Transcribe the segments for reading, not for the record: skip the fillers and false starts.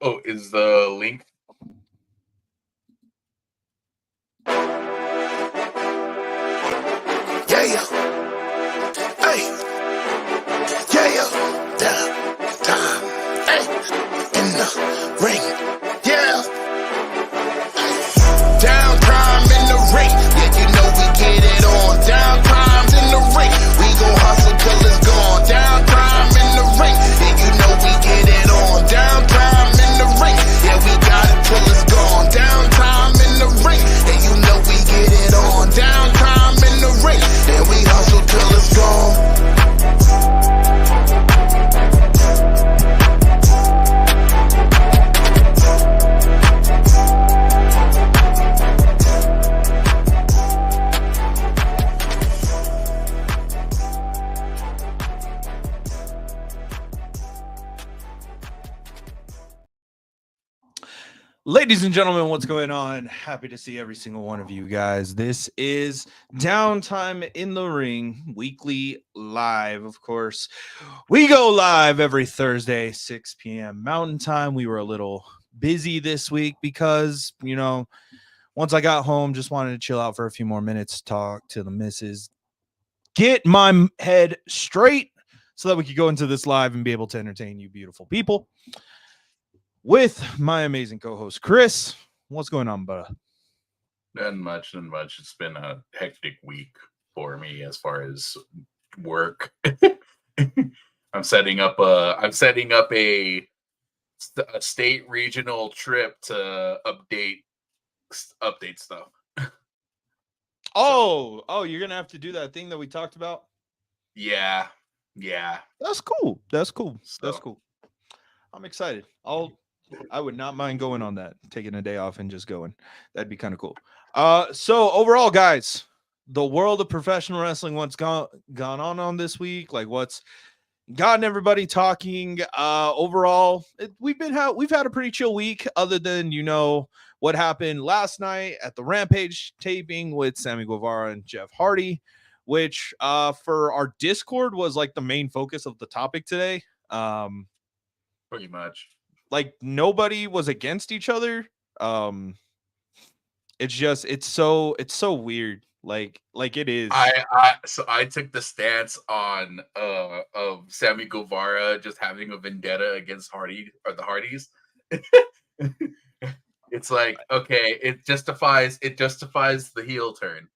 Oh, is the link? Yeah, hey, yeah, time, hey, in the ring, yeah, downtime in the ring, yeah, you know we get it on, downtime in the ring, we gon' hustle till it's gone, downtime in the ring, yeah, you know we get it on, downtime in the ring, yeah, we got it till it's gone, downtime in the ring, yeah, you know we get it on, downtime in the ring, yeah, we hustle till it's gone. Ladies and gentlemen, what's going on? Happy to see every single one of you guys. This is Downtime in the Ring, weekly live, of course. We go live every Thursday, 6 p.m. Mountain Time. We were a little busy this week because, once I got home, just wanted to chill out for a few more minutes, talk to the missus, get my head straight so that we could go into this live and be able to entertain you beautiful people. With my amazing co-host Chris. What's going on, bud? Not much. It's been a hectic week for me as far as work. I'm setting up a state regional trip to update stuff. Oh, you're gonna have to do that thing that we talked about. Yeah. That's cool. That's cool. So. I'm excited. I would not mind going on that, taking a day off and just going. That'd be kind of cool. So overall, guys, the world of professional wrestling, what's gone on this week, like what's gotten everybody talking. Overall, we've had a pretty chill week, other than what happened last night at the Rampage taping with Sammy Guevara and Jeff Hardy, which for our Discord was like the main focus of the topic today. Pretty much. Like nobody was against each other. It's so weird. Like it is. I took the stance on of Sammy Guevara just having a vendetta against Hardy or the Hardys. It's like, okay, it justifies the heel turn.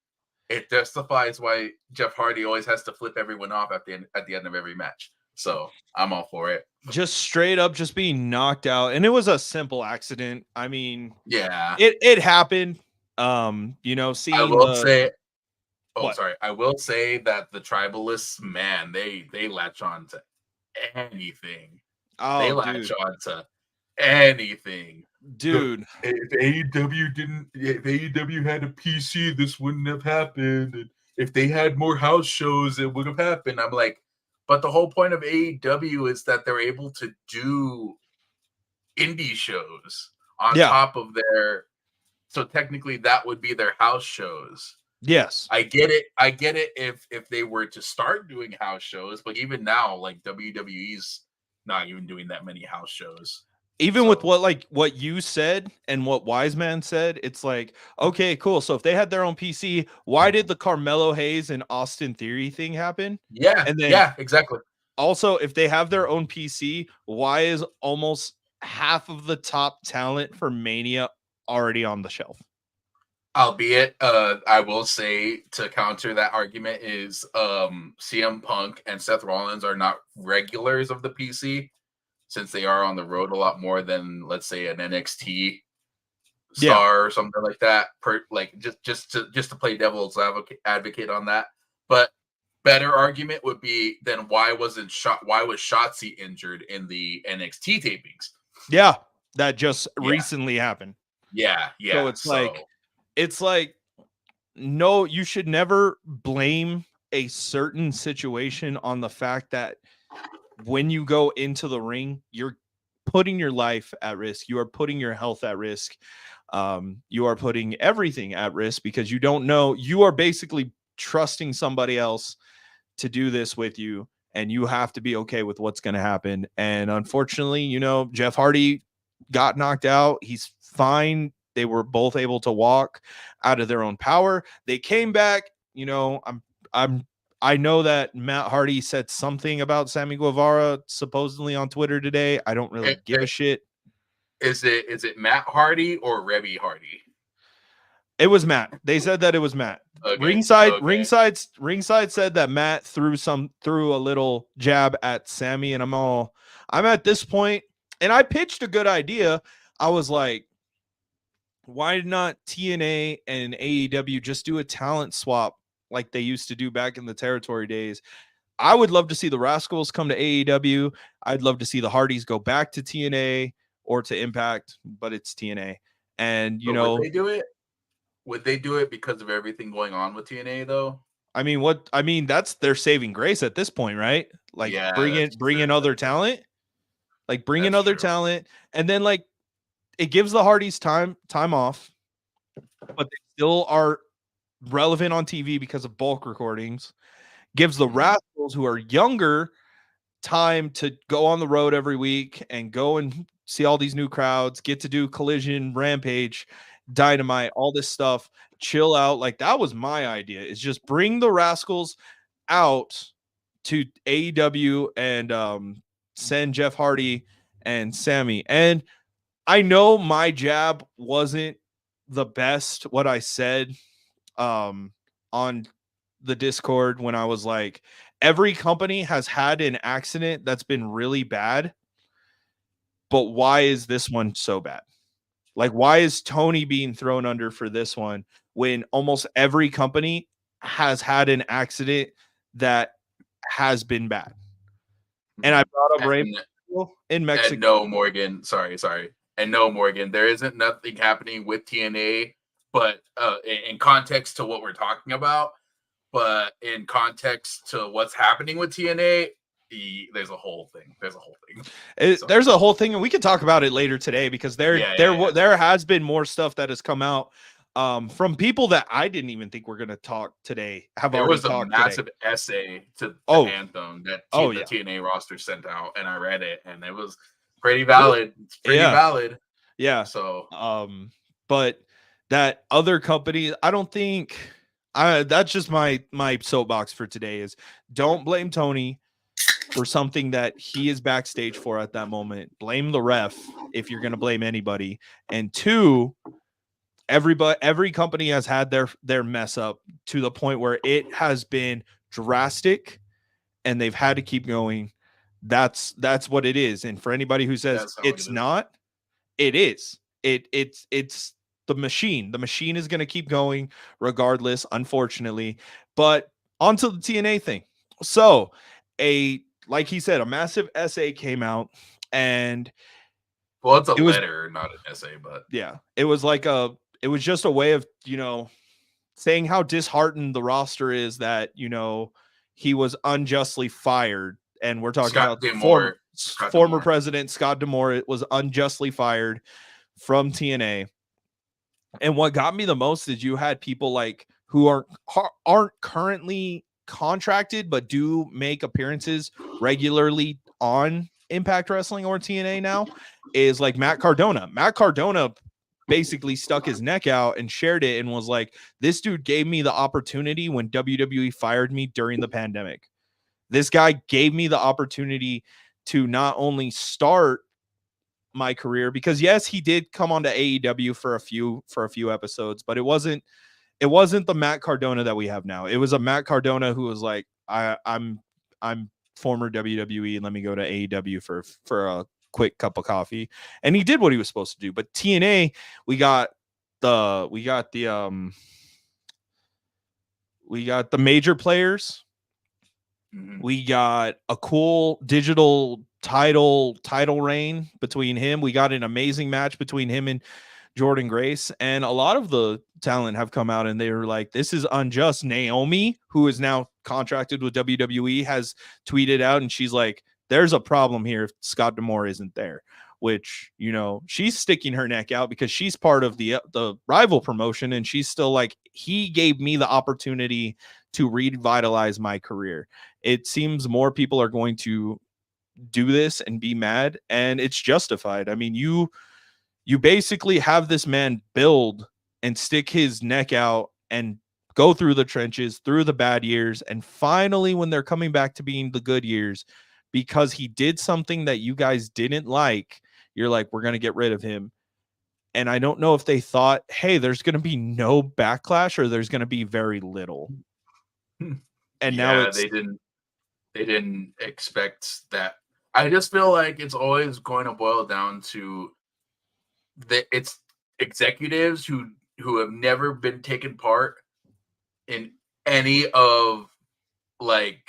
It justifies why Jeff Hardy always has to flip everyone off at the end of every match. So I'm all for it. Just straight up just being knocked out. And it was a simple accident. I mean, yeah, it happened. Seeing I will say that the tribalists, man, they latch on to anything. They latch on to anything. Dude. If AEW had a PC, this wouldn't have happened. And if they had more house shows, it would have happened. I'm like, but the whole point of AEW is that they're able to do indie shows on top of their. So technically, that would be their house shows. Yes, I get it. If they were to start doing house shows, but even now, like WWE's not even doing that many house shows. Even with what you said and what Wiseman said, it's like, okay, cool. So if they had their own PC, why did the Carmelo Hayes and Austin Theory thing happen? Yeah, and then yeah, exactly. Also, if they have their own PC, why is almost half of the top talent for Mania already on the shelf? Albeit, I will say to counter that argument is CM Punk and Seth Rollins are not regulars of the PC, since they are on the road a lot more than, let's say, an NXT star or something like that. Just to play devil's advocate on that. But better argument would be, then why was Shotzi injured in the NXT tapings? Yeah, that just recently happened. Yeah. So it's like no, you should never blame a certain situation on the fact that when you go into the ring, you're putting your life at risk. You are putting your health at risk. You are putting everything at risk because you don't know. You are basically trusting somebody else to do this with you, and you have to be okay with what's going to happen. And unfortunately, Jeff Hardy got knocked out. He's fine. They were both able to walk out of their own power. They came back. You know, I know that Matt Hardy said something about Sammy Guevara supposedly on Twitter today. I don't really give a shit. Is it Matt Hardy or Rebby Hardy? It was Matt. They said that it was Matt. Okay. Ringside said that Matt threw a little jab at Sammy, and I'm at this point, and I pitched a good idea. I was like, why not TNA and AEW just do a talent swap like they used to do back in the territory days? I would love to see the Rascals come to AEW. I'd love to see the Hardys go back to TNA or to Impact, but it's TNA. And would they do it? Would they do it because of everything going on with TNA though? I mean, that's their saving grace at this point, right? Like bring in other talent. Like bring in other talent, and then like it gives the Hardys time off, but they still are relevant on TV because of bulk recordings. Gives the Rascals, who are younger, time to go on the road every week and go and see all these new crowds, get to do Collision, Rampage, Dynamite, all this stuff, chill out. Like that was my idea, is just bring the Rascals out to AEW and send Jeff Hardy and Sammy. And I know my jab wasn't the best, what I said on the Discord when I was like, every company has had an accident that's been really bad, but why is this one so bad? Like, why is Tony being thrown under for this one when almost every company has had an accident that has been bad? And I brought up Rainbow in Mexico. And no, Morgan. Sorry. And no, Morgan. There isn't nothing happening with TNA, but in context to what we're talking about, but in context to what's happening with TNA, there's a whole thing. There's a whole thing, and we can talk about it later today because there has been more stuff that has come out from people that I didn't even think we're going to talk today. There was a massive essay to the Anthem that the TNA roster sent out, and I read it, and it was pretty valid. It's pretty valid. Yeah. So, but that other company, I don't think. That's just my soapbox for today is don't blame Tony for something that he is backstage for at that moment. Blame the ref if you're going to blame anybody. And two, every company has had their mess up to the point where it has been drastic and they've had to keep going. That's what it is. And for anybody who says it's not, it is. It's the machine. The machine is going to keep going regardless, unfortunately. But onto the TNA thing. So like he said, a massive essay came out, and it's a letter, not an essay, but yeah, it was just a way of, saying how disheartened the roster is that, he was unjustly fired. And we're talking about former president Scott D'Amore was unjustly fired from TNA. And what got me the most is you had people like who aren't currently contracted, but do make appearances regularly on Impact Wrestling or TNA now, is like Matt Cardona. Matt Cardona basically stuck his neck out and shared it and was like, this dude gave me the opportunity when WWE fired me during the pandemic. This guy gave me the opportunity to not only start my career, because yes, he did come onto AEW for a few episodes, but it wasn't the Matt Cardona that we have now. It was a Matt Cardona who was like, I'm former WWE and let me go to AEW for a quick cup of coffee. And he did what he was supposed to do. But TNA, we got the major players. Mm-hmm. We got a cool digital title reign between him. We got an amazing match between him and Jordan Grace, and a lot of the talent have come out and they were like, this is unjust. Naomi, who is now contracted with WWE, has tweeted out and she's like, there's a problem here if Scott D'Amore isn't there, which, she's sticking her neck out because she's part of the rival promotion, and she's still like, he gave me the opportunity to revitalize my career. It seems more people are going to do this and be mad, and it's justified. I mean, you You basically have this man build and stick his neck out and go through the trenches, through the bad years, and finally, when they're coming back to being the good years, because he did something that you guys didn't like, you're like, we're gonna get rid of him. And I don't know if they thought, hey, there's gonna be no backlash or there's gonna be very little. And now Yeah, it's they didn't expect that. I just feel like it's always going to boil down to it's executives who have never been taken part in any of like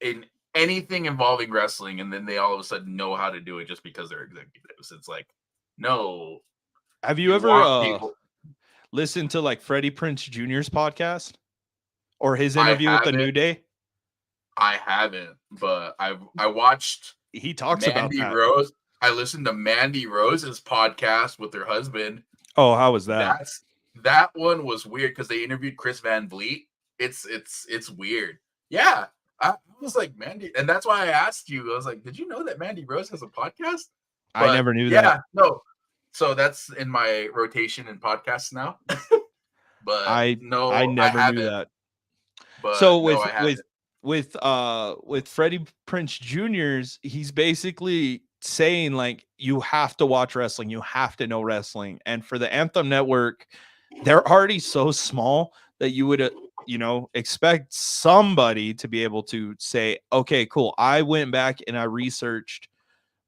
in anything involving wrestling, and then they all of a sudden know how to do it just because they're executives. It's like, no, have you you ever want people. listened to like Freddie Prinze Jr.'s podcast or his I interview with the New haven't, Day? I haven't, but I watched He talks about Mandy that. Rose. I listened to Mandy Rose's podcast with her husband. Oh, how was that? That one was weird because they interviewed Chris Van Vliet. It's weird. Yeah. I was like, Mandy, and that's why I asked you. I was like, did you know that Mandy Rose has a podcast? I But never knew that. yeah, no. So that's in my rotation in podcasts now. But I no, I never knew haven't. that. But So no, I haven't. with Freddie Prinze Jr.'s, he's basically saying like you have to watch wrestling, you have to know wrestling. And for the Anthem Network, they're already so small that you would expect somebody to be able to say, okay, cool, I went back and I researched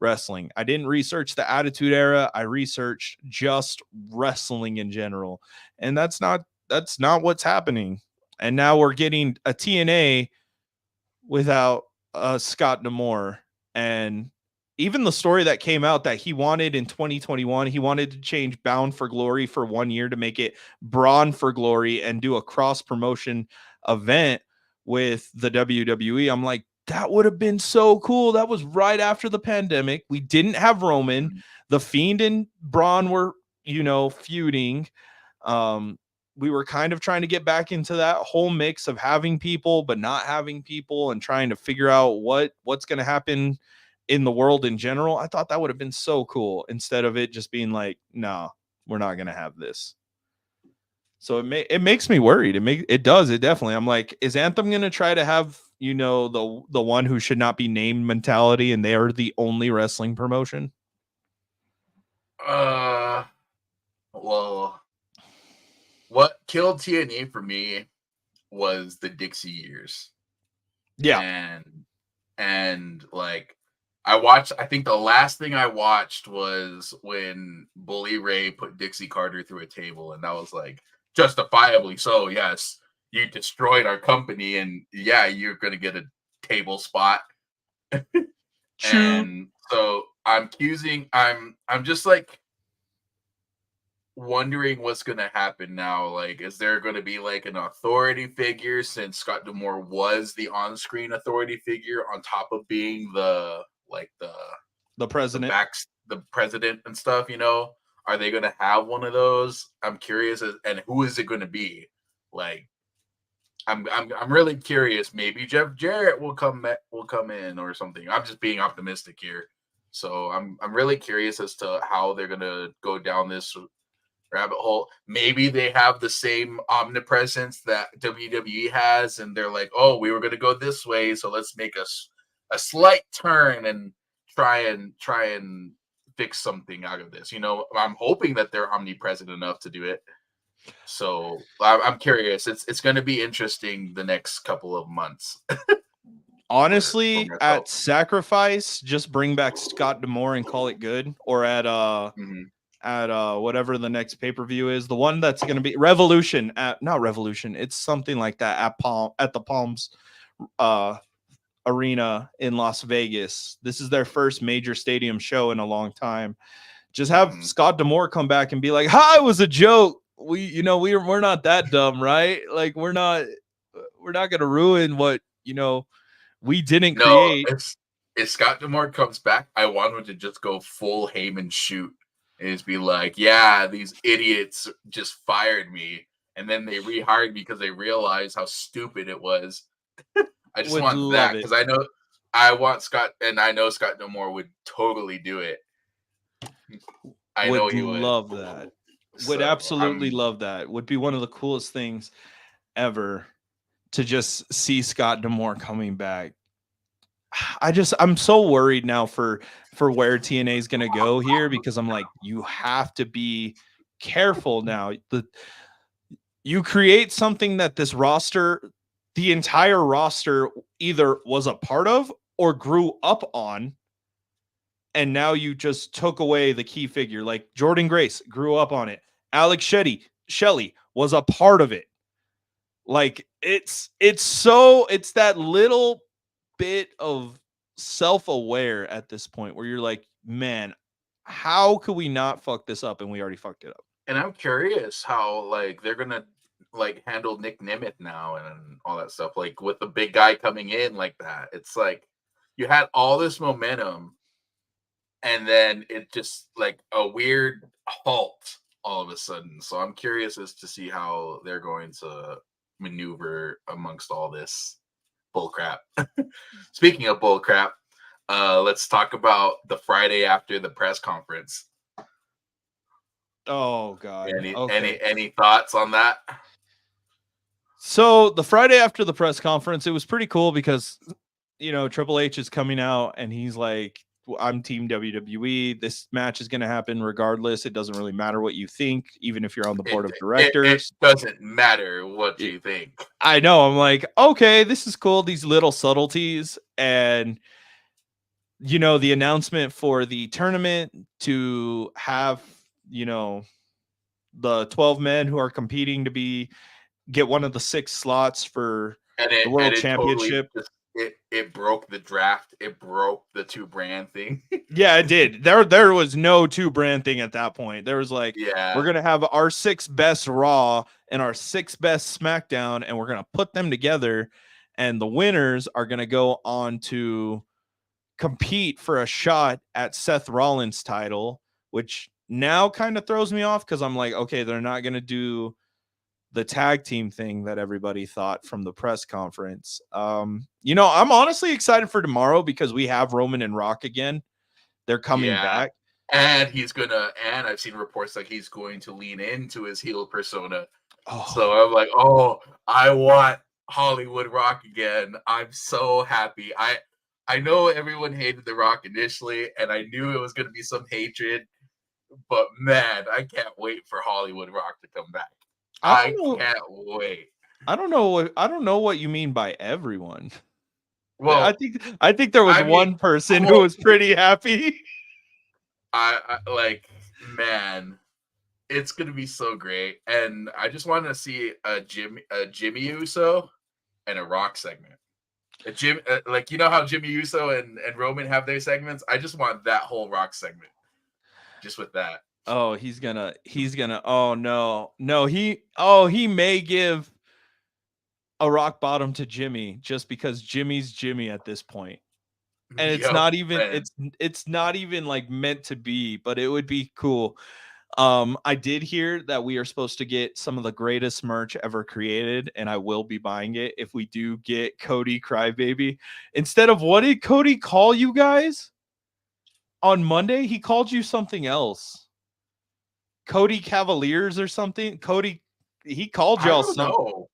wrestling. I didn't research the Attitude Era, I researched just wrestling in general. And that's not what's happening. And now we're getting a TNA without Scott D'Amore. And even the story that came out that he wanted in 2021, he wanted to change Bound for Glory for 1 year to make it Brawn for Glory and do a cross promotion event with the WWE. I'm like, that would have been so cool. That was right after the pandemic. We didn't have Roman. The Fiend and Braun were, feuding. Um, we were kind of trying to get back into that whole mix of having people but not having people and trying to figure out what's going to happen in the world in general. I thought that would have been so cool instead of it just being like, no, we're not going to have this. So it makes me worried. It definitely. I'm like, is Anthem going to try to have, the one who should not be named mentality and they are the only wrestling promotion? Well, what killed TNA for me was the Dixie years. Yeah. And like I think the last thing I watched was when Bully Ray put Dixie Carter through a table, and that was like justifiably so. Yes, you destroyed our company, and yeah, you're gonna get a table spot. And so I'm just like wondering what's going to happen now. Like, is there going to be like an authority figure, since Scott D'Amore was the on-screen authority figure on top of being the president, the president and stuff, are they going to have one of those? I'm curious, and who is it going to be? Like, I'm really curious. Maybe Jeff Jarrett will come in or something. I'm just being optimistic here. So I'm really curious as to how they're going to go down this rabbit hole. Maybe they have the same omnipresence that WWE has, and they're like, oh, we were going to go this way, so let's make a slight turn and try and fix something out of this. I'm hoping that they're omnipresent enough to do it. So I'm curious. It's going to be interesting the next couple of months. Honestly, at Sacrifice, just bring back Scott D'Amore and call it good. Or at whatever the next pay-per-view is, the one that's going to be Revolution, not Revolution, it's something like that at the Palms Arena in Las Vegas. This is their first major stadium show in a long time. Just have Scott D'Amore come back and be like, "Hi, it was a joke. We're not that dumb, right? Like we're not going to ruin what, we didn't create." If Scott D'Amore comes back, I want him to just go full Heyman shoot and just be like, yeah, these idiots just fired me, and then they rehired me because they realized how stupid it was. I just want that, because I want Scott, and I know Scott D'Amore would totally do it. I know Would he would. love that. Would So absolutely love that. Would be one of the coolest things ever to just see Scott Demore coming back. I'm so worried now for where TNA is going to go here, because I'm like, you have to be careful now. You create something that this roster, the entire roster, either was a part of or grew up on, and now you just took away the key figure. Like Jordan Grace grew up on it. Alex Shelley was a part of it. Like it's that little bit of self-aware at this point where you're like, man, how could we not fuck this up? And we already fucked it up. and I'm curious how like they're gonna like handle Nick Nemeth now and all that stuff. Like with the big guy coming in like that, it's like you had all this momentum, and then it just like a weird halt all of a sudden. So I'm curious as to see how they're going to maneuver amongst all this bullcrap. Speaking of bullcrap, let's talk about the Friday after the press conference. Oh God. Any thoughts on that? So the Friday after the press conference, it was pretty cool because, Triple H is coming out and he's like, I'm team WWE. This match is going to happen regardless. It doesn't really matter what you think, even if you're on the board of directors. It doesn't matter what you think. I know. I'm like, okay, this is cool. These little subtleties. And, the announcement for the tournament to have, the 12 men who are competing to get one of the 6 slots for the World Championship. Totally it broke the draft. It broke the 2-brand thing. Yeah, it did. There was no 2-brand thing at that point. There was like, we're going to have our 6 best Raw and our 6 best SmackDown, and we're going to put them together, and the winners are going to go on to compete for a shot at Seth Rollins' title, which now kind of throws me off because I'm like, okay, they're not going to do the tag team thing that everybody thought from the press conference. I'm honestly excited for tomorrow because we have Roman and Rock again. They're coming back. And I've seen reports like he's going to lean into his heel persona. Oh. So I'm like, I want Hollywood Rock again. I'm so happy. I know everyone hated The Rock initially, and I knew it was going to be some hatred, but man, I can't wait for Hollywood Rock to come back. I can't wait. I don't know what you mean by everyone. Well, I think there was one person who was pretty happy. I like, man, it's gonna be so great, and I just want to see a Jimmy Uso and a Rock segment. Like how Jimmy Uso and Roman have their segments. I just want that whole Rock segment, just with that. Oh, he's gonna. Oh no, he may give a rock bottom to Jimmy just because Jimmy's Jimmy at this point, and it's not even. It's not even like meant to be, but it would be cool. I did hear that we are supposed to get some of the greatest merch ever created, and I will be buying it if we do get Cody Crybaby. Instead of, what did Cody call you guys on Monday? He called you something else. Cody Cavaliers or something. Cody, he called y'all something.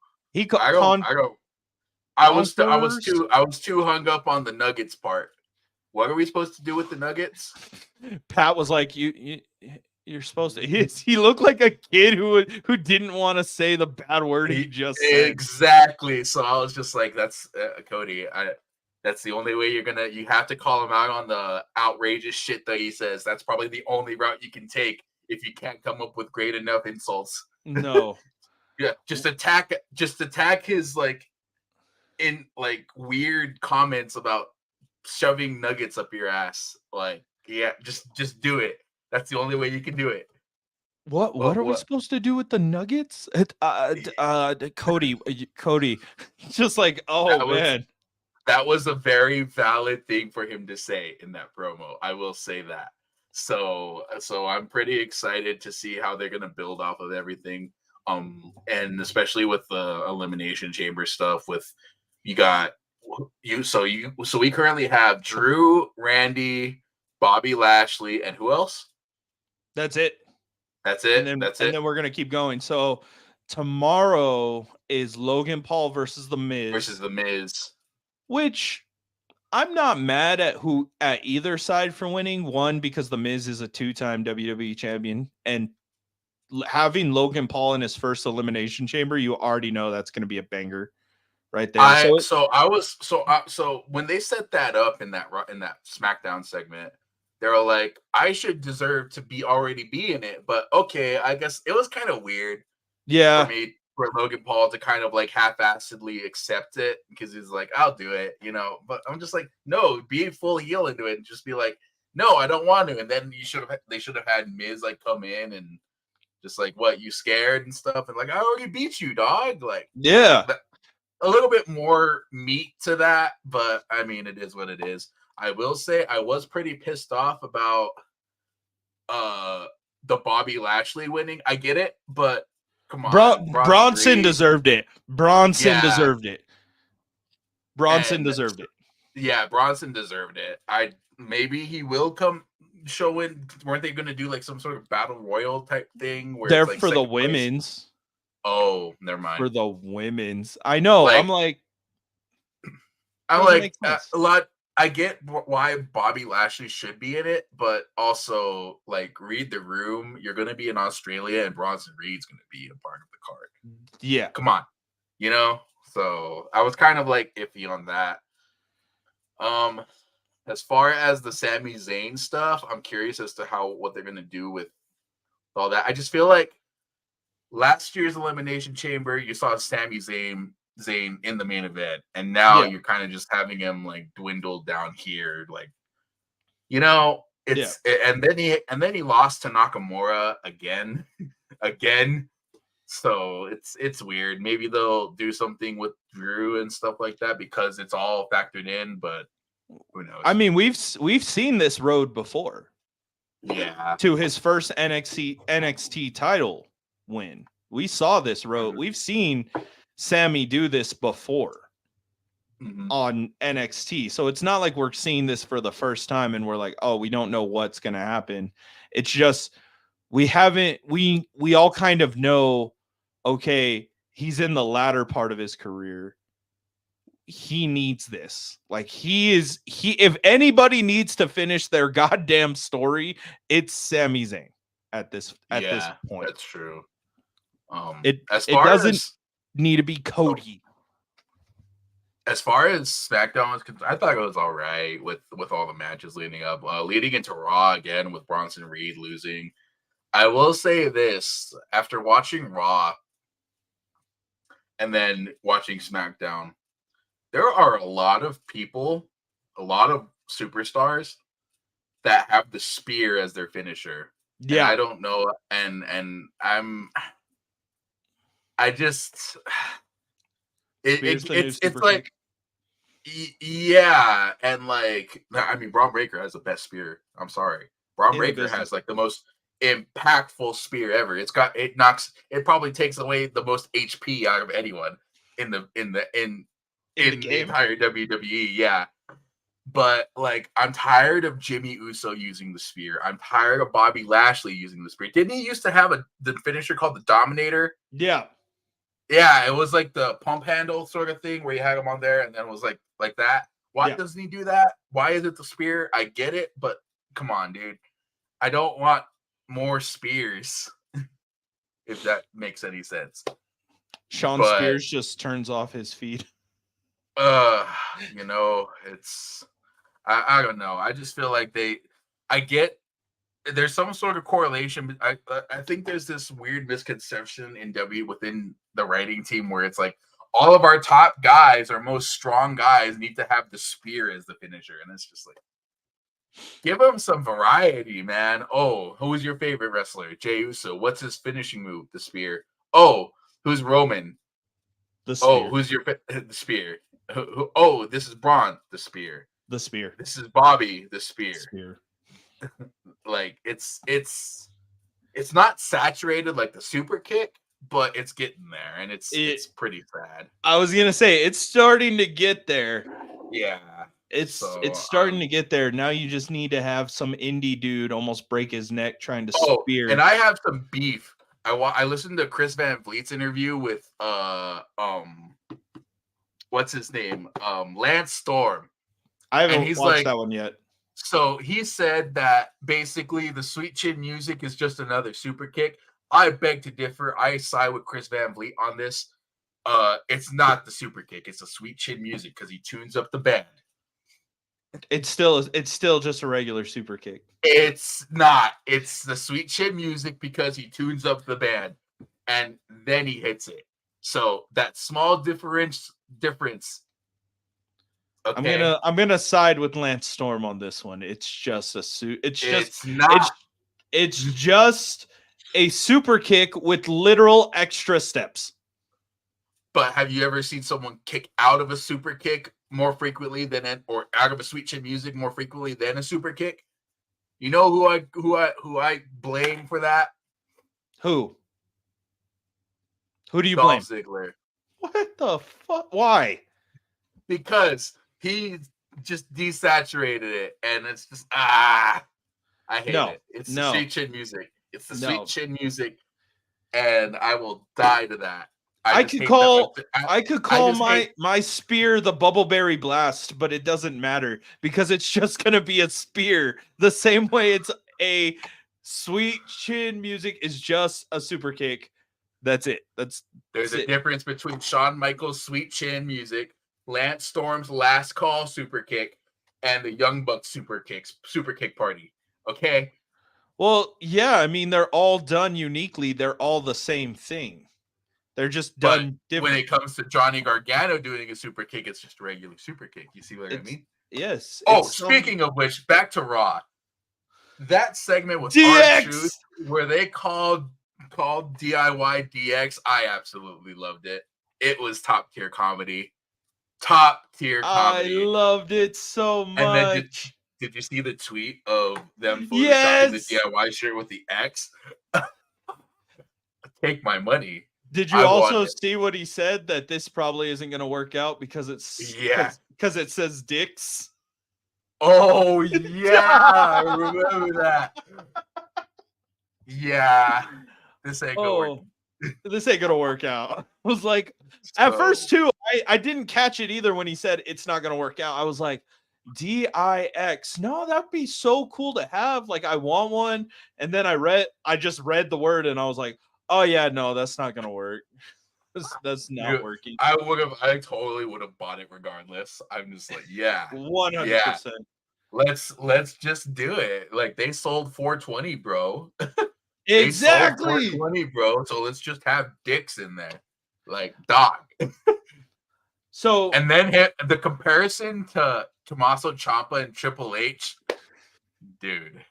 I was too hung up on the Nuggets part. What are we supposed to do with the Nuggets? Pat was like, you're supposed to. He looked like a kid who didn't want to say the bad word he just said. Exactly. So I was just like, that's Cody. That's the only way you have to call him out on the outrageous shit that he says. That's probably the only route you can take if you can't come up with great enough insults. No. Yeah, just attack his weird comments about shoving nuggets up your ass. Like, yeah, just do it. That's the only way you can do it. What are we supposed to do with the nuggets? Cody, just like, man. That was a very valid thing for him to say in that promo. I will say that. So I'm pretty excited to see how they're going to build off of everything. And especially with the Elimination Chamber stuff we currently have Drew, Randy, Bobby Lashley, and who else? That's it. That's And it. then That's and it. then we're gonna keep going. So tomorrow is Logan Paul versus The Versus Miz, the Miz. which I'm not mad at either side for winning. One, because The Miz is a 2-time WWE champion, and having Logan Paul in his first elimination chamber, you already know that's going to be a banger right there. So when they set that up in that SmackDown segment, they were like, I should deserve to already be in it, but okay, I guess it was kind of weird for yeah, me for Logan Paul to kind of like half-assedly accept it because he's like, I'll do it, you know. But I'm just like, no, be full heel into it and just be like, no, I don't want to. And then they should have had Miz like come in and just like, what, you scared and stuff, and like, I already beat you, dog. Like yeah. that, a little bit more meat to that, but I mean, it is what it is. I will say I was pretty pissed off about the Bobby Lashley winning. I get it, but come on, Bronson Bronson Reed. deserved it. Bronson Yeah, deserved it. Bronson and deserved it. yeah, Bronson deserved it. Maybe he will come show in. Weren't they going to do like some sort of battle royal type thing where They're it's like for the second place? women's. Oh, never mind. For the women's. I know. Like, I'm like, I'm doesn't like make sense. a lot. I get why Bobby Lashley should be in it, but also like read the room. You're going to be in Australia, and Bronson Reed's going to be a part of the card. Yeah. Come on, you know. So I was kind of like iffy on that. As far as the Sami Zayn stuff, I'm curious as to what they're going to do with all that. I just feel like last year's Elimination Chamber, you saw Sami Zayn in the main event, and now Yeah. you're kind of just having him like dwindled down here, like, you know, and then he lost to Nakamura again. So it's weird. Maybe they'll do something with Drew and stuff like that because it's all factored in, but who knows? I mean, we've seen this road before. Yeah. To his first NXT title win. We saw this road. We've seen Sammy do this before on NXT. So it's not like we're seeing this for the first time and we're like, oh, we don't know what's going to happen. It's just we all kind of know, okay, he's in the latter part of his career. He needs this. Like if anybody needs to finish their goddamn story, it's Sami Zayn at this point. That's true. It doesn't need to be Cody. As far as SmackDown was concerned, I thought it was all right with all the matches leading up. Leading into Raw again with Bronson Reed losing. I will say this, after watching Raw and then watching SmackDown, there are a lot of people, a lot of superstars that have the spear as their finisher. Yeah, and I don't know, and it's like, yeah, and like, I mean, Braun Breaker has the best spear. I'm sorry, Braun Breaker has like the most impactful spear ever. It probably takes away the most HP out of anyone in the entire WWE. Yeah, but like, I'm tired of Jimmy Uso using the spear. I'm tired of Bobby Lashley using the spear. Didn't he used to have the finisher called the Dominator? Yeah, it was like the pump handle sort of thing where you had him on there, and then it was like that. Why doesn't he do that? Why is it the spear? I get it, but come on, dude. I don't want more spears. If that makes any sense. Sean Spears just turns off his feed. You know, it's I don't know. I just feel like there's some sort of correlation. I think there's this weird misconception in within the writing team where it's like all of our top guys, our most strong guys, need to have the spear as the finisher, and it's just like, give them some variety, man. Oh, who's your favorite wrestler? Jey Uso. What's his finishing move? The spear. Oh, who's Roman? The spear. Oh, who's the spear? Oh, this is Braun. The spear. The spear. This is Bobby. The spear. Spear. Like, it's not saturated like the super kick, but it's getting there, and it's pretty sad. I was gonna say it's starting to get there. Yeah. It's starting to get there. Now you just need to have some indie dude almost break his neck trying to spear. And I have some beef. I listened to Chris Van Vliet's interview with what's his name? Lance Storm. I haven't watched that one yet. So he said that basically the Sweet Chin music is just another super kick. I beg to differ. I side with Chris Van Vliet on this. It's not the super kick. It's the Sweet Chin music because he tunes up the band. It's still just a regular super kick. It's not. It's the Sweet Chin music because he tunes up the band and then he hits it. So that small difference. Okay. I'm gonna side with Lance Storm on this one. It's just a suit. It's not. It's just a super kick with literal extra steps. But have you ever seen someone kick out of a super kick more frequently or out of a Sweet Chin music more frequently than a super kick? You know who I blame for that? Who do you Dolph blame? Ziggler. What the fuck? Why? Because he just desaturated it, and it's just I hate it. It's the Sweet Chin music. It's the Sweet Chin music, and I will die to that. I could call my spear the Bubbleberry Blast, but it doesn't matter because it's just gonna be a spear. The same way it's a Sweet Chin music is just a super kick. That's it. There's a difference between Shawn Michaels' Sweet Chin music, Lance Storm's Last Call super kick, and the Young Bucks super kick party. Okay. Well, yeah, I mean they're all done uniquely. They're all the same thing. They're just done different. When it comes to Johnny Gargano doing a super kick, it's just a regular super kick. You see what I mean? Yes. Oh, speaking of which, back to Raw. That segment with R-Truth where they called DIY DX, I absolutely loved it. It was top tier comedy. I loved it so much. And then did you see the tweet of them photoshopping the DIY shirt with the X? Take my money. Did you also see what he said, that this probably isn't going to work out because it says dicks? Oh yeah, I remember that. Yeah, this ain't gonna work out. I was like, at first too, I didn't catch it either when he said it's not gonna work out. I was like, DIX, no, that'd be so cool to have. Like, I want one. And then I just read the word and I was like, oh yeah, no, that's not gonna work. That's not working. I totally would have bought it regardless. I'm just like, yeah, 100%. Let's just do it. Like, they sold 420, bro. Exactly. 420, bro. So let's just have dicks in there, like, dog. So, and then the comparison to Tommaso Ciampa and Triple H, dude.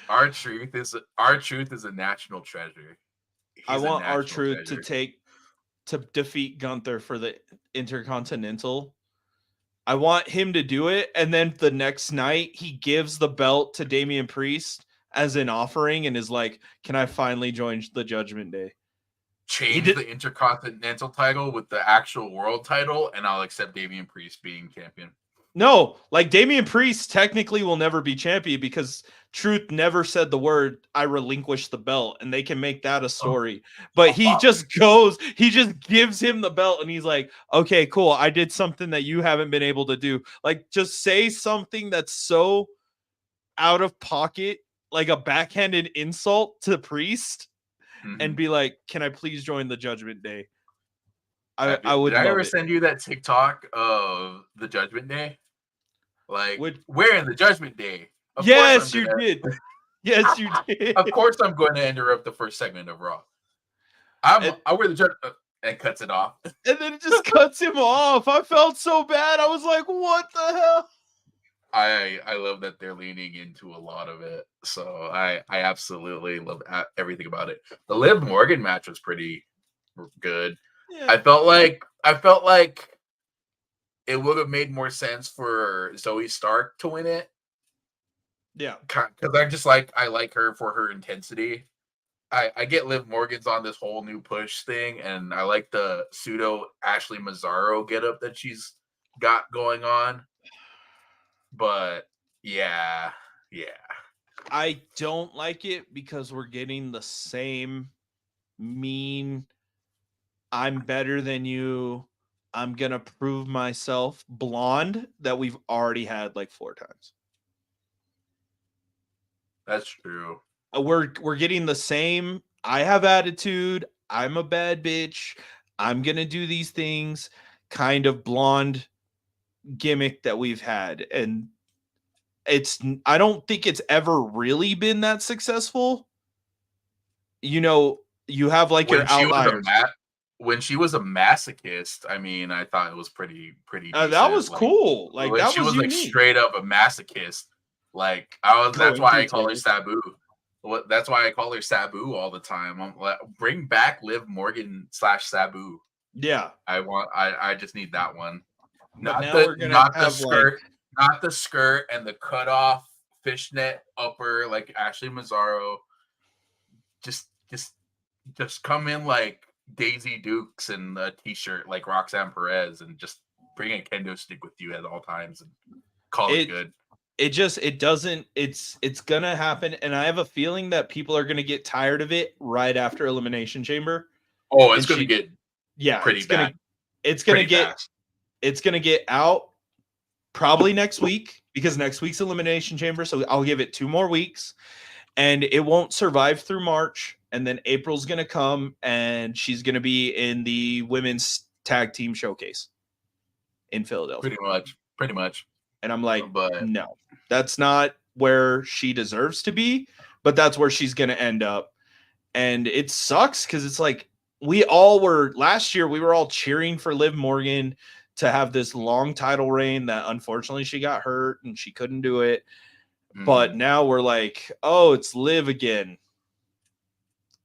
R-Truth is a national treasure. I want R-Truth to defeat Gunther for the Intercontinental. I want him to do it, and then the next night he gives the belt to Damian Priest as an offering and is like, "Can I finally join the Judgment Day?" Change the Intercontinental title with the actual world title, and I'll accept Damian Priest being champion. No, like, Damian Priest technically will never be champion because Truth never said the word, "I relinquish the belt," and they can make that a story. But he just gives him the belt and he's like, "Okay, cool. I did something that you haven't been able to do." Like, just say something that's so out of pocket, like a backhanded insult to Priest, and be like, "Can I please join the Judgment Day?" I would. Did I ever send you that TikTok of the Judgment Day? Like, we're in the Judgment Day. Yes, you did. Yes, you did. Of course, I'm going to interrupt the first segment of Raw. I wear the Judgment and cuts it off. And then it just cuts him off. I felt so bad. I was like, "What the hell?" I love that they're leaning into a lot of it. So I absolutely love everything about it. The Liv Morgan match was pretty good. Yeah. I felt like it would have made more sense for Zoe Stark to win it. Yeah, because I like her for her intensity. I get Liv Morgan's on this whole new push thing, and I like the pseudo Ashley Mazzaro getup that she's got going on. But yeah. I don't like it because we're getting the same mean, I'm better than you, I'm going to prove myself blonde that we've already had like 4 times. That's true. We're getting the same, I have attitude, I'm a bad bitch, I'm going to do these things kind of blonde gimmick that we've had, and I don't think it's ever really been that successful. You know, you have like When your she was outliers. when she was a masochist, I mean, I thought it was pretty That decent. was Like cool. Like when that she was was like unique. straight up a masochist. Like that's Going why through I call her tables. Sabu. That's why I call her Sabu all the time. I'm like, bring back Liv Morgan / Sabu. Yeah. I just need that one. But now we're gonna Not the have like skirt, not the skirt and the cut off fishnet upper like Ashley Mazzaro. Just come in like Daisy Dukes and a t-shirt like Roxanne Perez and just bring a kendo stick with you at all times and call it good. it doesn't, it's gonna happen, and I have a feeling that people are gonna get tired of it right after Elimination Chamber. Oh, it's And gonna get yeah, pretty bad. it's gonna Pretty get fast. it's gonna get out probably next week, because next week's Elimination Chamber, so I'll give it 2 more weeks, and it won't survive through March, and then April's gonna come and she's gonna be in the women's tag team showcase in Philadelphia. Pretty much. And I'm like, But no, that's not where she deserves to be, but that's where she's gonna end up. And it sucks because it's like we all were last year, we were all cheering for Liv Morgan to have this long title reign that unfortunately she got hurt and she couldn't do it. But now we're like, oh, it's Liv again.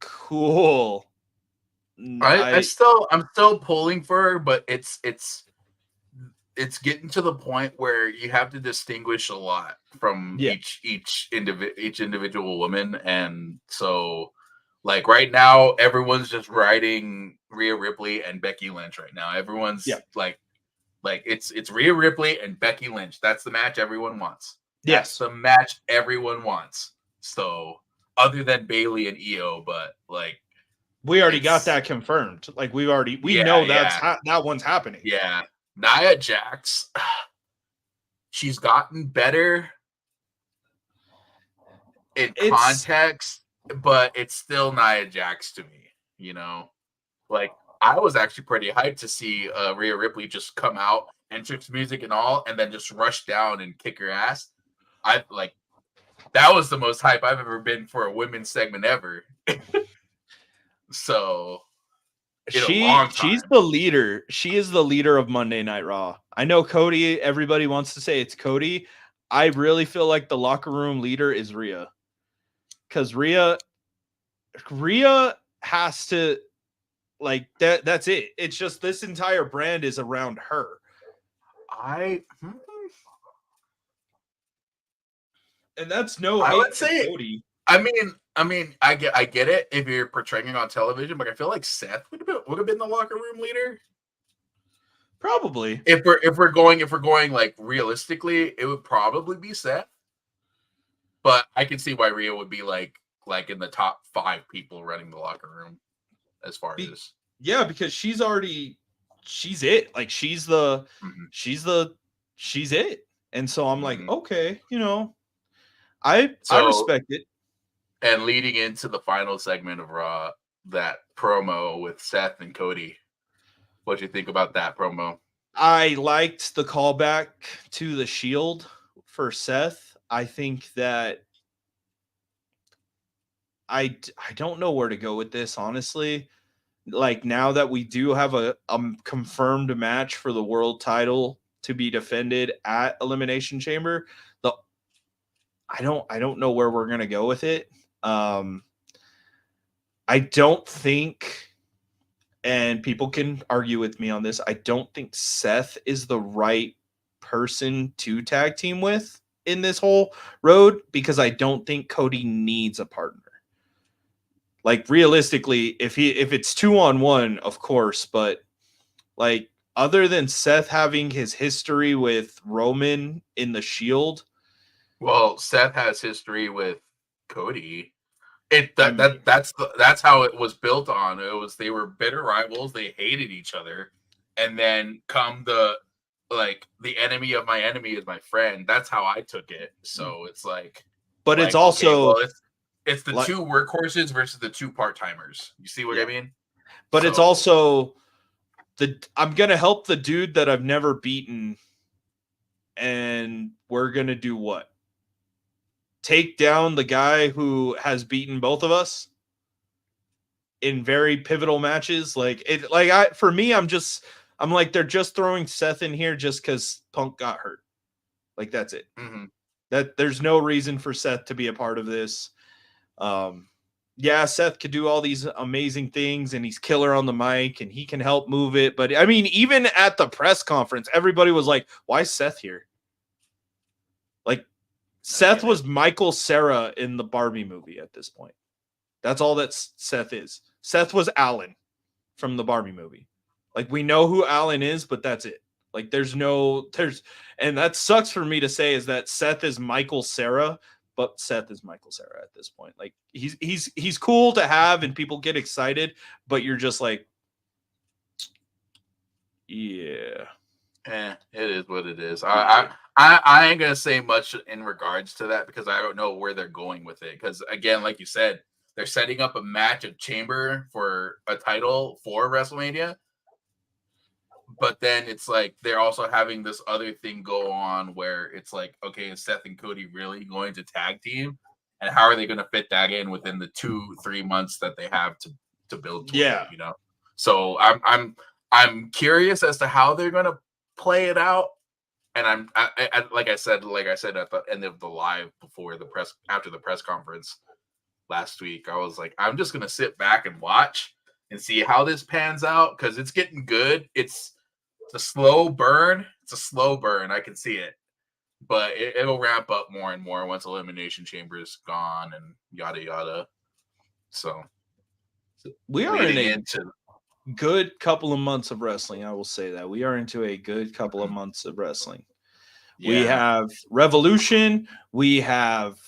Cool. I'm still pulling for her, but it's getting to the point where you have to distinguish a lot from each individual woman, and so like right now everyone's just riding Rhea Ripley and Becky Lynch right now. Everyone's like it's Rhea Ripley and Becky Lynch. That's the match everyone wants. That's the match everyone wants. So other than Bailey and Io, but like we already got that confirmed. Like we know that one's happening. Yeah. Nia Jax, she's gotten better in context, but it's still Nia Jax to me, you know? Like, I was actually pretty hyped to see Rhea Ripley just come out, entrance music and all, and then just rush down and kick her ass. That was the most hype I've ever been for a women's segment ever. So she's the leader. She is the leader of Monday Night Raw. I know Cody, everybody wants to say it's Cody. I really feel like the locker room leader is Rhea. Because Rhea has to, like, that's it. It's just this entire brand is around her. And that's no hate would say Cody. I mean, I get it if you're portraying it on television, but I feel like Seth would have been the locker room leader. Probably. If we're going like realistically, it would probably be Seth. But I can see why Rhea would be like in the top 5 people running the locker room as far as because she's it. Like she's it. And so I'm like, okay, you know, I respect it. And leading into the final segment of Raw, that promo with Seth and Cody. What'd you think about that promo? I liked the callback to the Shield for Seth. I think that I don't know where to go with this, honestly. Like now that we do have a confirmed match for the world title to be defended at Elimination Chamber, I don't know where we're gonna go with it. I don't think, and people can argue with me on this, I don't think Seth is the right person to tag team with in this whole road, because I don't think Cody needs a partner. Like realistically, if it's 2-on-1, of course, but like other than Seth having his history with Roman in the Shield. Well, Seth has history with Cody. I mean, That's how it was built on. It was they were bitter rivals. They hated each other, and then come the enemy of my enemy is my friend. That's how I took it. So it's but it's okay, also well it's the like, two workhorses versus the two part timers. You see what I mean? but it's also I'm gonna help the dude that I've never beaten, and we're gonna do what? Take down the guy who has beaten both of us in very pivotal matches. For me, I'm like, they're just throwing Seth in here just because Punk got hurt. Like, that's it. Mm-hmm. That there's no reason for Seth to be a part of this. Yeah, Seth could do all these amazing things, and he's killer on the mic, and he can help move it. But I mean, even at the press conference, everybody was like, "Why is Seth here?" Like, Seth was Michael Cera in the Barbie movie at this point. That's all that Seth is. Seth was Alan from the Barbie movie. Like, we know who Alan is, but that's it. Like, and that sucks for me to say, is that Seth is Michael Cera, but Seth is Michael Cera at this point. Like, he's cool to have, and people get excited, but you're just like, yeah. It is what it is. I ain't gonna say much in regards to that because I don't know where they're going with it. Because again, like you said, they're setting up a match of Chamber for a title for WrestleMania, but then it's like they're also having this other thing go on where it's like, okay, is Seth and Cody really going to tag team, and how are they going to fit that in within the 2-3 months that they have to build toward it, you know? So I'm curious as to how they're going to play it out. And like I said at the end of the live after the press conference last week, I was like, I'm just gonna sit back and watch and see how this pans out because it's getting good. It's a slow burn. It's a slow burn. I can see it, but it'll ramp up more and more once Elimination Chamber is gone and yada yada. So we are into good couple of months of wrestling. I will say that we are into a good couple of months of wrestling. Yeah. We have Revolution, we have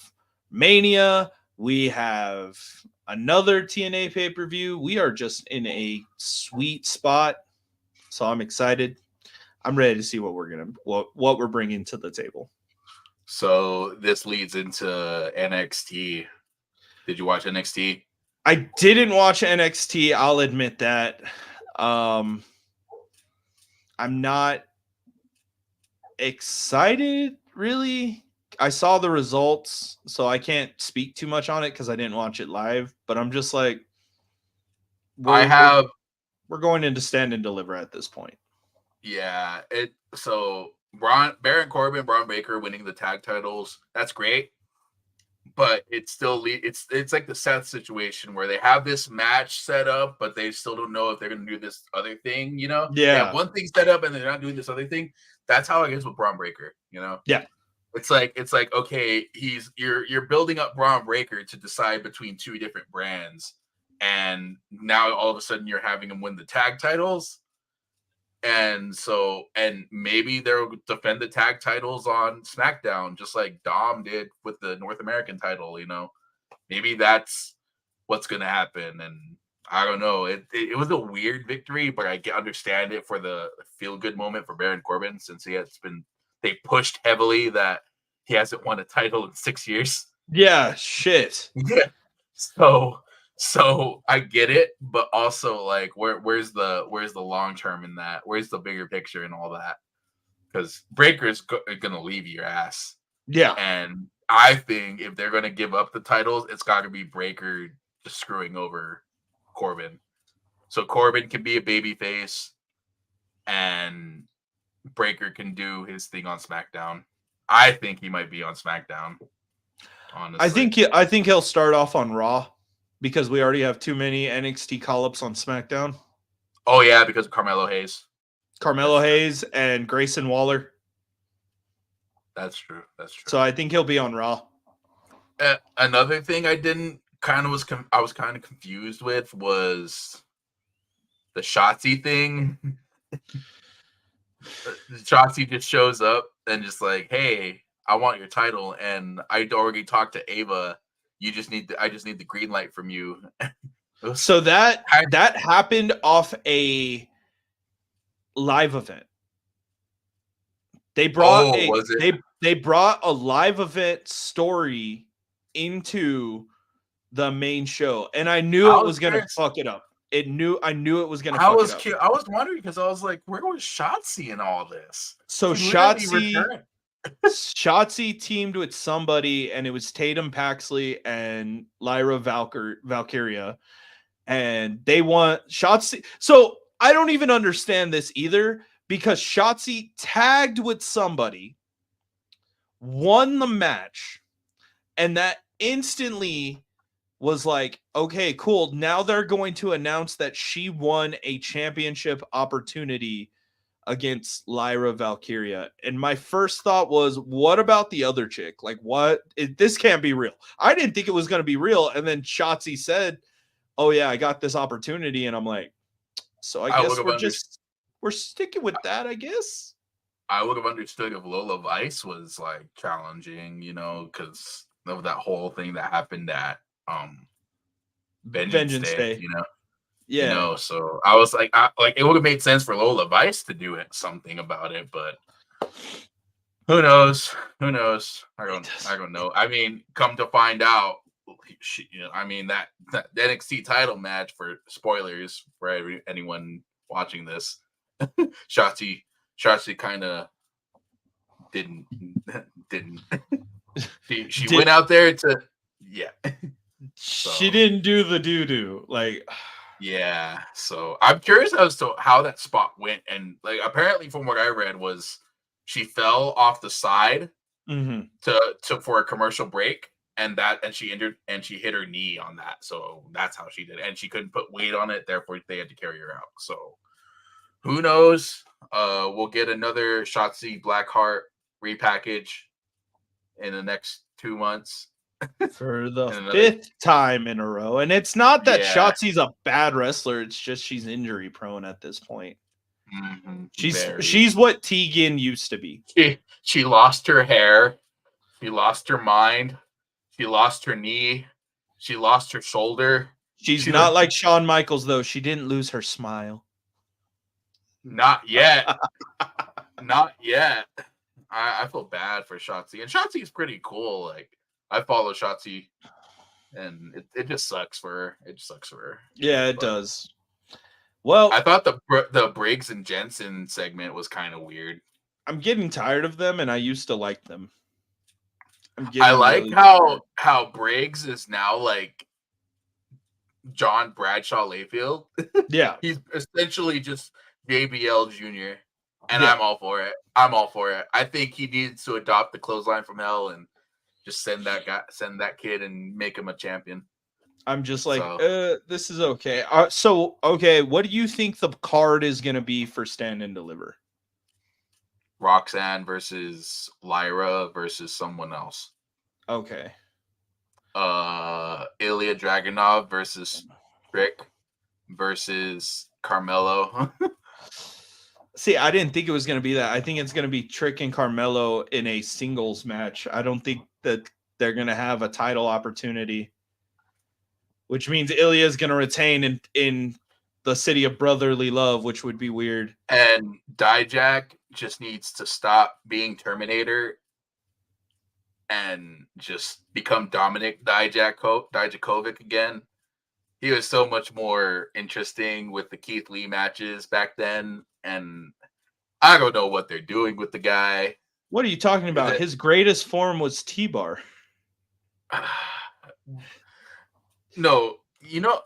Mania, we have another TNA pay-per-view. We are just in a sweet spot. So I'm excited. I'm ready to see what we're bringing to the table. So this leads into NXT. Did you watch NXT? I didn't watch NXT. I'll admit that. I'm not excited, really. I saw the results, so I can't speak too much on it because I didn't watch it live. But I'm just like, we're going into Stand and Deliver at this point. Yeah. So Baron Corbin, Braun Baker winning the tag titles. That's great. But it's still it's like the Seth situation where they have this match set up, but they still don't know if they're going to do this other thing. You know, yeah. They have one thing set up and they're not doing this other thing. That's how it is with Braun Breaker. You know, yeah. It's like okay, you're building up Braun Breaker to decide between two different brands, and now all of a sudden you're having him win the tag titles. And maybe they'll defend the tag titles on SmackDown, just like Dom did with the North American title. You know, maybe that's what's going to happen. And I don't know. It was a weird victory, but I understand it for the feel good moment for Baron Corbin since they pushed heavily that he hasn't won a title in 6 years. Yeah, shit. Yeah. So I get it, but also like where's the long term in that? Where's the bigger picture and all that? Because Breaker's gonna leave your ass. Yeah, and I think if they're gonna give up the titles, it's got to be Breaker just screwing over Corbin. So Corbin can be a babyface, and Breaker can do his thing on SmackDown. I think he might be on SmackDown. Honestly, I think he'll start off on Raw. Because we already have too many NXT call-ups on SmackDown. Oh, yeah, because of Carmelo Hayes. And Grayson Waller. That's true. So I think he'll be on Raw. Another thing I was kind of confused with was the Shotzi thing. Shotzi just shows up and just like, hey, I want your title, and I already talked to Ava. I just need the green light from you. So that happened off a live event. They brought was it? they brought a live event story into the main show, and I knew I it was was gonna curious. fuck it up. I knew it was gonna I fuck it was up. I was wondering because I was like, where was Shotzi in all this? So She literally Shotzi teamed with somebody, and it was Tatum Paxley and Lyra Valkyria, and they want Shotzi. So I don't even understand this either, because Shotzi tagged with somebody, won the match, and that instantly was like, okay, cool. Now they're going to announce that she won a championship opportunity against Lyra Valkyria. And my first thought was, what about the other chick? Like, what? This can't be real. I didn't think it was going to be real. And then Shotzi said, oh, yeah, I got this opportunity. And I'm like, so I guess we're sticking with that, I guess. I would have understood if Lola Vice was like challenging, because of that whole thing that happened at Vengeance Day, Yeah. So I was like, it would have made sense for Lola Vice to do something about it, but who knows? Who knows? I don't know. I mean, come to find out, that NXT title match, for spoilers for anyone watching this, Shotzi kind of didn't she went out there to she didn't do the doo-doo, like, yeah. So I'm curious as to how that spot went, and like apparently from what I read was she fell off the side to for a commercial break, and she hit her knee on that, so that's how she did it, and she couldn't put weight on it, therefore they had to carry her out. So who knows? We'll get another Shotzi Blackheart repackage in the next 2 months for the fifth time in a row. And it's not that Shotzi's a bad wrestler, it's just she's injury prone at this point. She's what Tegan used to be. She lost her hair, she lost her mind, she lost her knee, she lost her shoulder. She's not like Shawn Michaels, though. She didn't lose her smile. Not yet. Not yet. I feel bad for Shotzi, and Shotzi is pretty cool. Like, I follow Shotzi, and it just sucks for her. Yeah, it does. Well, I thought the Briggs and Jensen segment was kind of weird. I'm getting tired of them, and I used to like them. I like really how Briggs is now like John Bradshaw Layfield. Yeah, he's essentially just JBL Jr. And I'm all for it. I think he needs to adopt the clothesline from hell and just send that kid and make him a champion. I'm just like, this is okay. Okay, what do you think the card is going to be for Stand and Deliver? Roxanne versus Lyra versus someone else. Okay. Ilya Dragunov versus Trick versus Carmelo. See, I didn't think it was going to be that. I think it's going to be Trick and Carmelo in a singles match. I don't think that they're going to have a title opportunity, which means Ilya is going to retain in the city of brotherly love, which would be weird. And Dijak just needs to stop being Terminator and just become Dominic Dijakovic again. He was so much more interesting with the Keith Lee matches back then, and I don't know what they're doing with the guy. What are you talking about? His greatest form was T-Bar. No,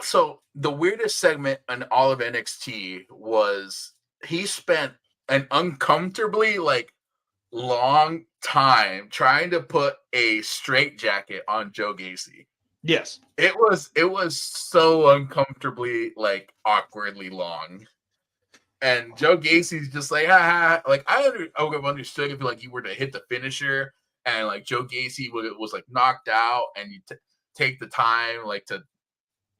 so the weirdest segment in all of NXT was he spent an uncomfortably long time trying to put a straitjacket on Joe Gacy. Yes. It was so uncomfortably awkwardly long. And Joe Gacy's just like, I would have understood if you were to hit the finisher and Joe Gacy was knocked out and you take the time to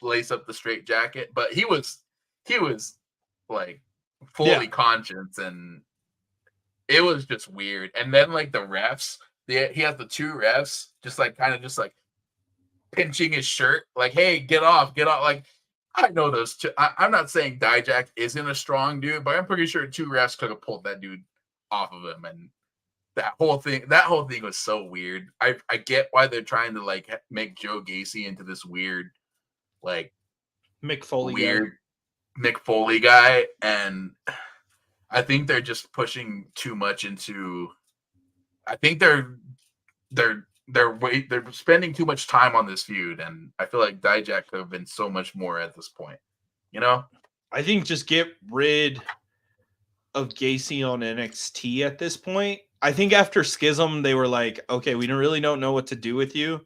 lace up the straitjacket, but he was fully conscious, and it was just weird. And then like the refs, he has the two refs just like kind of just like pinching his shirt, like, "Hey, get off, get off!" Like, I know those two. I'm not saying Dijak isn't a strong dude, but I'm pretty sure two refs could have pulled that dude off of him. And that whole thing was so weird. I get why they're trying to like make Joe Gacy into this weird, like Mick Foley weird Mick Foley guy, and I think they're just pushing too much into. I think they're they're spending too much time on this feud, and I feel like Dijak could have been so much more at this point. You know, I think just get rid of Gacy on NXT at this point. I think after Schism, they were like, okay, we really don't know what to do with you,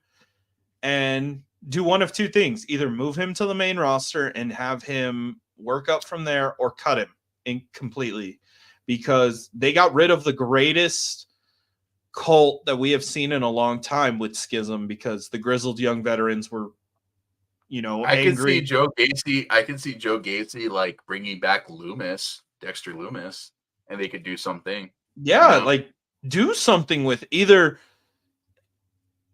and do one of two things: either move him to the main roster and have him work up from there, or cut him completely, because they got rid of the greatest cult that we have seen in a long time with Schism, because the grizzled young veterans were, I can angry. see Joe Gacy. I can see Joe Gacy like bringing back Dexter Loomis, and they could do something. Yeah, like do something with either.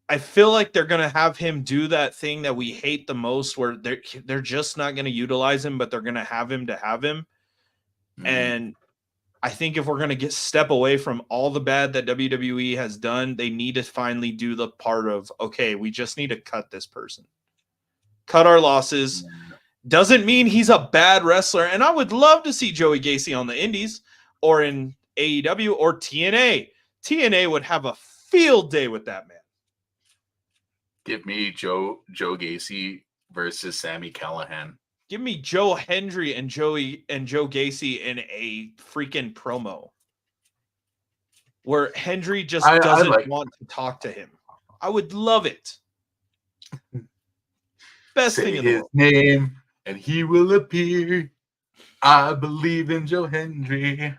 I feel like they're gonna have him do that thing that we hate the most, where they're just not gonna utilize him, but they're gonna have him to have him. Mhm. And I think if we're going to step away from all the bad that WWE has done, they need to finally do the part of, okay, we just need to cut this person. Cut our losses. Doesn't mean he's a bad wrestler. And I would love to see Joey Gacy on the Indies or in AEW or TNA. TNA would have a field day with that man. Give me Joe Gacy versus Sami Callihan. Give me Joe Hendry and Joe Gacy in a freaking promo where Hendry just doesn't want to talk to him. I would love it. Best Say thing in the his world. name and he will appear. I believe in Joe Hendry.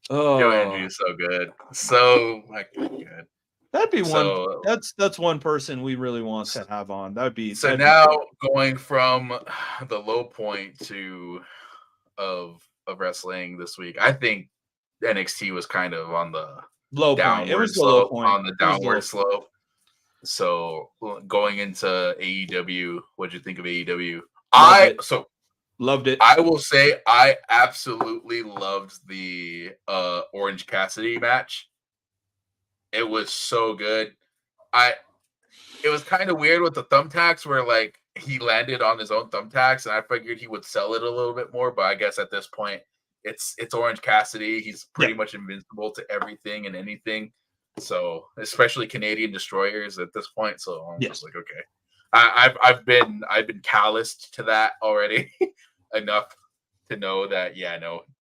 Oh, Joe Hendry is so good. So good. That'd be one. That's one person we really want to have on. That'd be now be cool. Going from the low point of wrestling this week. I think NXT was kind of on the low point. It was the low point. On the downward slope. So going into AEW, what'd you think of AEW? Loved it. I will say I absolutely loved the Orange Cassidy match. It was so good. It was kind of weird with the thumbtacks where like he landed on his own thumbtacks, and I figured he would sell it a little bit more, but I guess at this point it's Orange Cassidy. He's pretty much invincible to everything and anything. So especially Canadian destroyers at this point. So I'm just like, okay. I've been calloused to that already enough to know that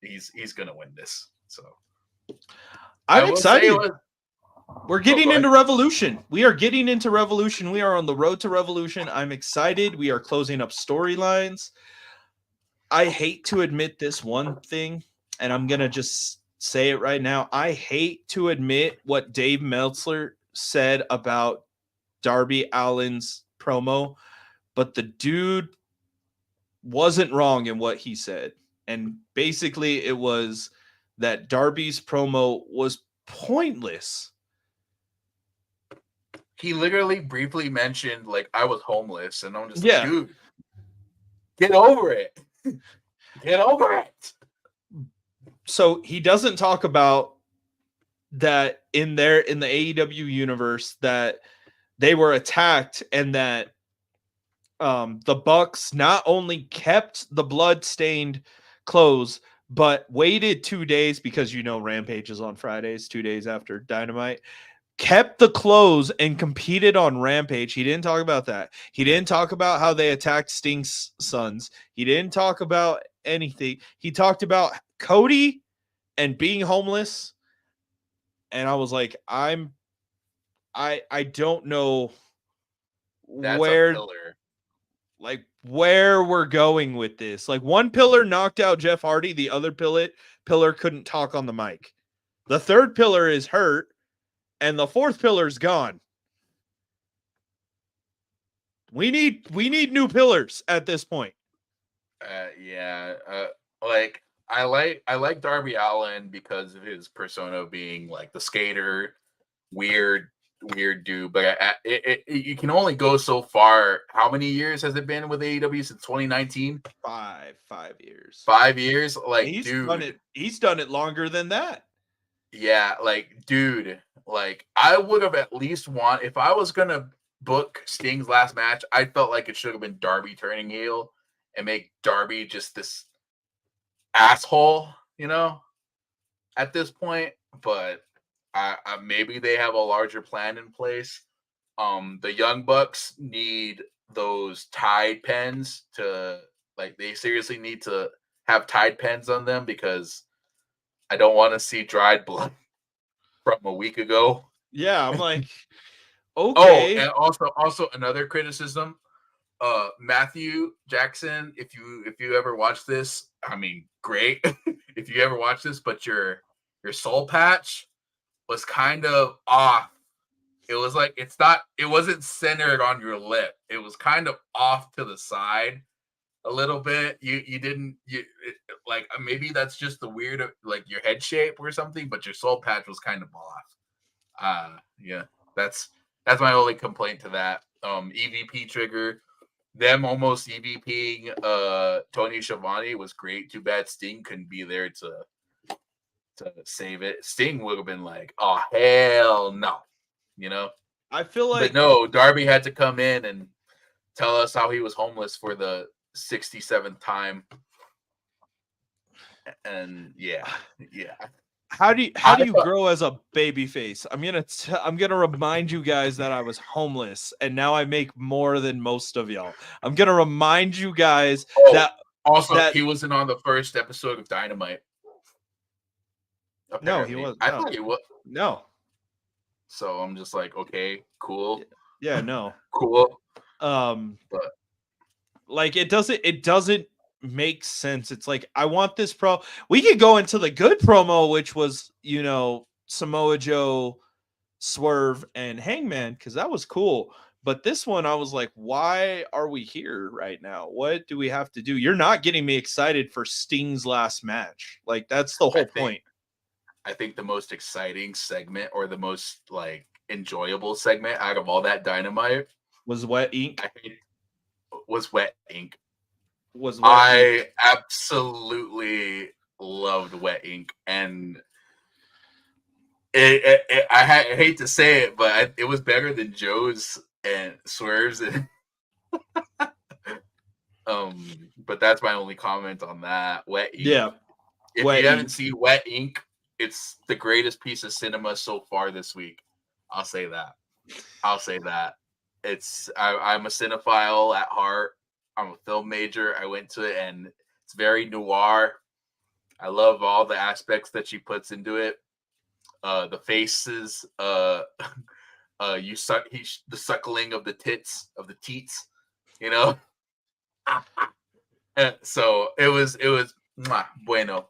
he's gonna win this. So I'm excited. We're getting into Revolution. We are getting into Revolution. We are on the road to Revolution. I'm excited. We are closing up storylines. I hate to admit this one thing, and I'm going to just say it right now. I hate to admit what Dave Meltzer said about Darby Allin's promo, but the dude wasn't wrong in what he said. And basically it was that Darby's promo was pointless. He literally briefly mentioned like I was homeless, and I'm just like, dude, get over it. Get over it. So he doesn't talk about that in the AEW universe that they were attacked, and that the Bucks not only kept the blood-stained clothes, but waited 2 days, because Rampage is on Fridays, 2 days after Dynamite, kept the clothes and competed on Rampage. He didn't talk about that. He didn't talk about how they attacked Sting's sons. He didn't talk about anything. He talked about Cody and being homeless. And I was like, I don't know where we're going with this. Like, one pillar knocked out Jeff Hardy, the other pillar couldn't talk on the mic. The third pillar is hurt, and the fourth pillar's gone. We need new pillars at this point. Like I like Darby Allin because of his persona being like the skater, weird weird dude. But you can only go so far. How many years has it been with AEW since 2019? 5 years. 5 years. Like, He's done dude, it. He's done it longer than that. yeah, like, dude, like I would have at least want if I was gonna book Sting's last match. I felt like it should have been Darby turning heel and make Darby just this asshole, at this point. But maybe they have a larger plan in place. The Young Bucks need those Tide pens to like. They seriously need to have Tide pens on them because I don't want to see dried blood from a week ago. Yeah, I'm like, Oh, okay. and also another criticism. Matthew Jackson, if you ever watch this, I mean, great. If you ever watch this, but your soul patch was kind of off. It was like it wasn't centered on your lip. It was kind of off to the side a little bit. You didn't like maybe that's just the weird like your head shape or something, but your soul patch was kind of off. Yeah, that's my only complaint to that. EVP trigger, them almost EVPing Tony Schiavone was great. Too bad Sting couldn't be there to save it. Sting would have been like, oh hell no, you know. I feel But like no, Darby had to come in and tell us how he was homeless for the 67th time. And yeah. how do I you thought, grow as a baby face? I'm gonna remind you guys that I was homeless and now I make more than most of y'all. I'm gonna remind you guys oh, that also that he wasn't on the first episode of Dynamite. no, he Apparently, was I no, thought he was. no. So I'm just like, okay, cool, Yeah, no. cool. Um, But like it doesn't make sense. It's like I want this pro. We could go into the good promo, which was Samoa Joe, Swerve, and Hangman, because that was cool. But this one, I was like, why are we here right now? What do we have to do? You're not getting me excited for Sting's last match. Like that's the I whole think point. I think the most exciting segment or the most like enjoyable segment out of all that Dynamite, Was Wet Ink? I think, was Wet Ink. Was Wet Ink? I absolutely loved Wet Ink, and I hate to say it, but it was better than Joe's and Swerve's. But that's my only comment on that. Wet Ink. Yeah, If Wet you haven't Ink. seen Wet Ink, it's the greatest piece of cinema so far this week. I'll say that. I'm a cinephile at heart. I'm a film major. I went to it, and it's very noir. I love all the aspects that she puts into it. The faces, the suckling of the tits of the teats, you know. So it was bueno.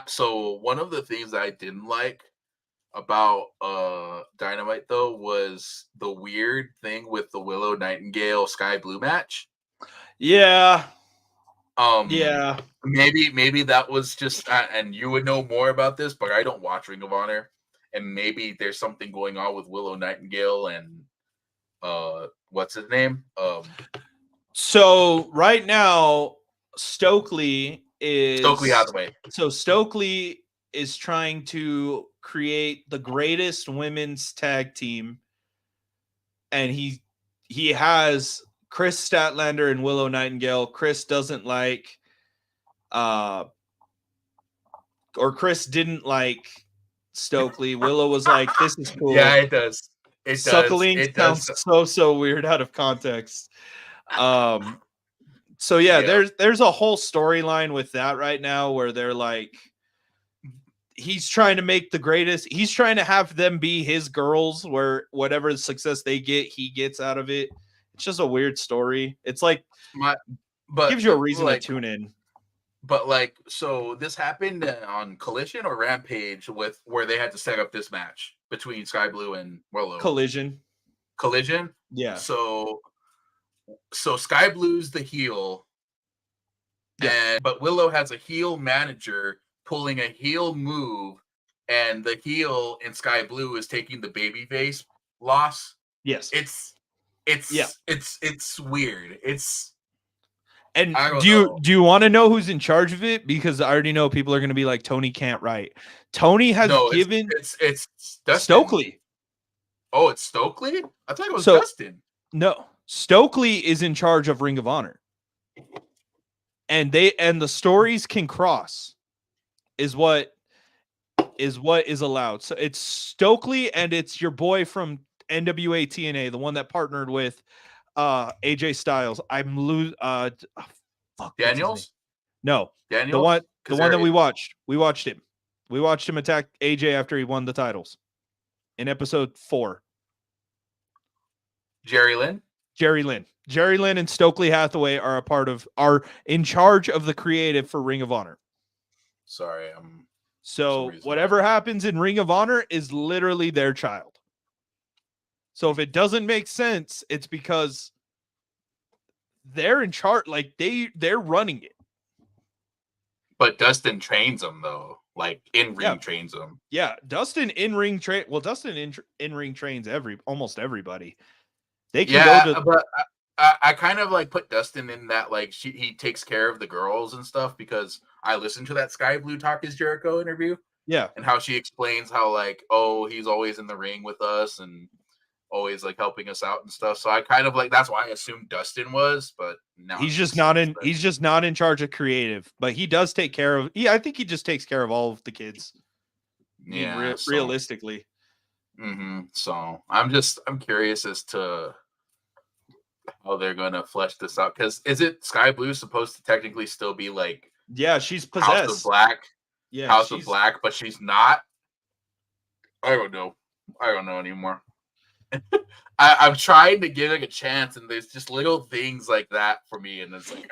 So one of the things I didn't like about Dynamite though was the weird thing with the Willow Nightingale Sky Blue match. Yeah, Um, yeah. maybe that was just, and you would know more about this, but I don't watch Ring of Honor, and maybe there's something going on with Willow Nightingale and what's his name? So right now, Stokely Stokely is Hathaway. Stokely is trying to create the greatest women's tag team, and he has Chris Statlander and Willow Nightingale. Chris doesn't like, or Chris didn't like Stokely. Willow was like, "This is cool." Yeah, it does. Suckling It does. sounds so weird out of context. So yeah, Yeah. there's a whole storyline with that right now where they're like he's trying to make the greatest. He's trying to have them be his girls where whatever success they get, he gets out of it. It's just a weird story. It's like But gives you a reason like, to tune in. But like, so this happened on Collision or Rampage with where they had to set up this match between Sky Blue and Willow. Collision. Collision. Yeah. So Sky Blue's the heel, But Willow has a heel manager pulling a heel move, and the heel in Sky Blue is taking the babyface loss. Yes. It's weird. And I don't do know. you want to know who's in charge of it? Because I already know people are going to be like, Tony can't write. Tony has given it's Dustin. Stokely. Oh, it's Stokely? I thought it was So, Dustin. No, Stokely is in charge of Ring of Honor. And the stories can cross is what is allowed. So it's Stokely and it's your boy from NWA TNA, the one that partnered with AJ Styles. Daniels? No. Daniels? The one that we watched. We watched him. We watched him attack AJ after he won the titles in episode 4. Jerry Lynn and Stokely Hathaway are in charge of the creative for Ring of Honor. Sorry, so whatever happens in Ring of Honor is literally their child. So if it doesn't make sense, it's because they're in charge, like they're running it. But Dustin trains them though, like in ring trains them. Yeah, Dustin in ring Dustin in ring trains almost everybody. They can go to. But I kind of like put Dustin in that, like he takes care of the girls and stuff, because I listened to that Sky Blue Talk is Jericho interview. Yeah, and how she explains how like, oh, he's always in the ring with us and always like helping us out and stuff. So I kind of like, that's why I assumed Dustin was, but now he's just not in charge of creative, but he does take care of. I think he just takes care of all of the kids. Yeah, realistically. So I'm curious as to how they're gonna flesh this out, because isn't Sky Blue supposed to technically still be like, she's possessed, House of Black, House of Black, but she's not. I don't know anymore. I'm trying to give it a chance, and there's just little things like that for me, and it's like,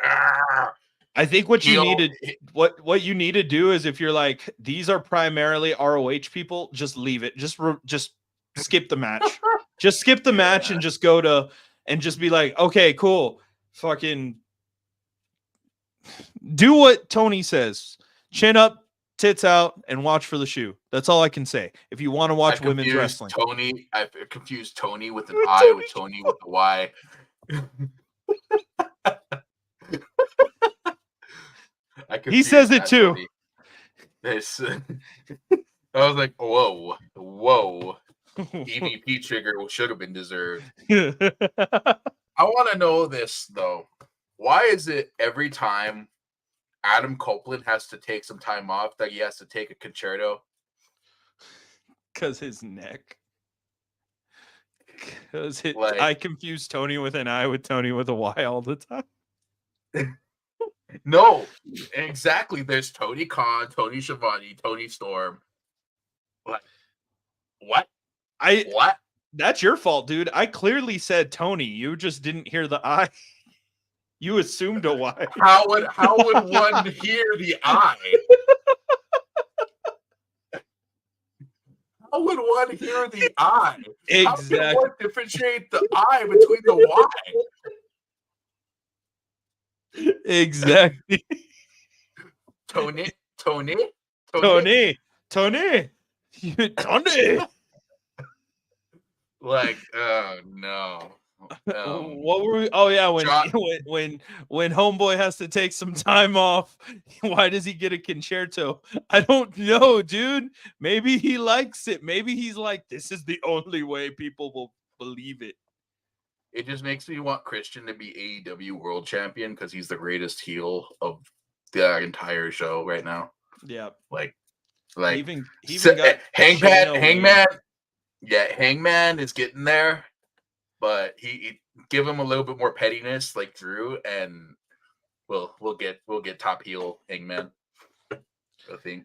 I think what you need to do is, if you're like, these are primarily ROH people, just leave it. Just skip the match. Just skip the match and just go to and just be like, okay, cool. Fucking do what Tony says. Chin up, tits out, and watch for the shoe. That's all I can say. If you want to watch women's wrestling. I confused Tony with an I with Tony with a Y. He says it too. This I was like, whoa. EVP trigger should have been deserved. I want to know this though. Why is it every time Adam Copeland has to take some time off that he has to take a concerto? Because his neck. I confuse Tony with an I with Tony with a Y all the time. No, exactly. There's Tony Khan, Tony Schiavone, Tony Storm. What? What? That's your fault, dude. I clearly said Tony. You just didn't hear the I. You assumed a Y. How would one hear the I? How would one hear the I? Exactly. How can one differentiate the I between the Y? Exactly. Tony. Like, oh no. What were we? Oh yeah, when Homeboy has to take some time off, why does he get a concerto? I don't know, dude. Maybe he likes it. Maybe he's like, this is the only way people will believe it. It just makes me want Christian to be AEW World Champion, because he's the greatest heel of the entire show right now. Yeah, like he even got Hangman. Yeah, Hangman is getting there, but he give him a little bit more pettiness, like Drew, and we'll get top heel Hangman. I think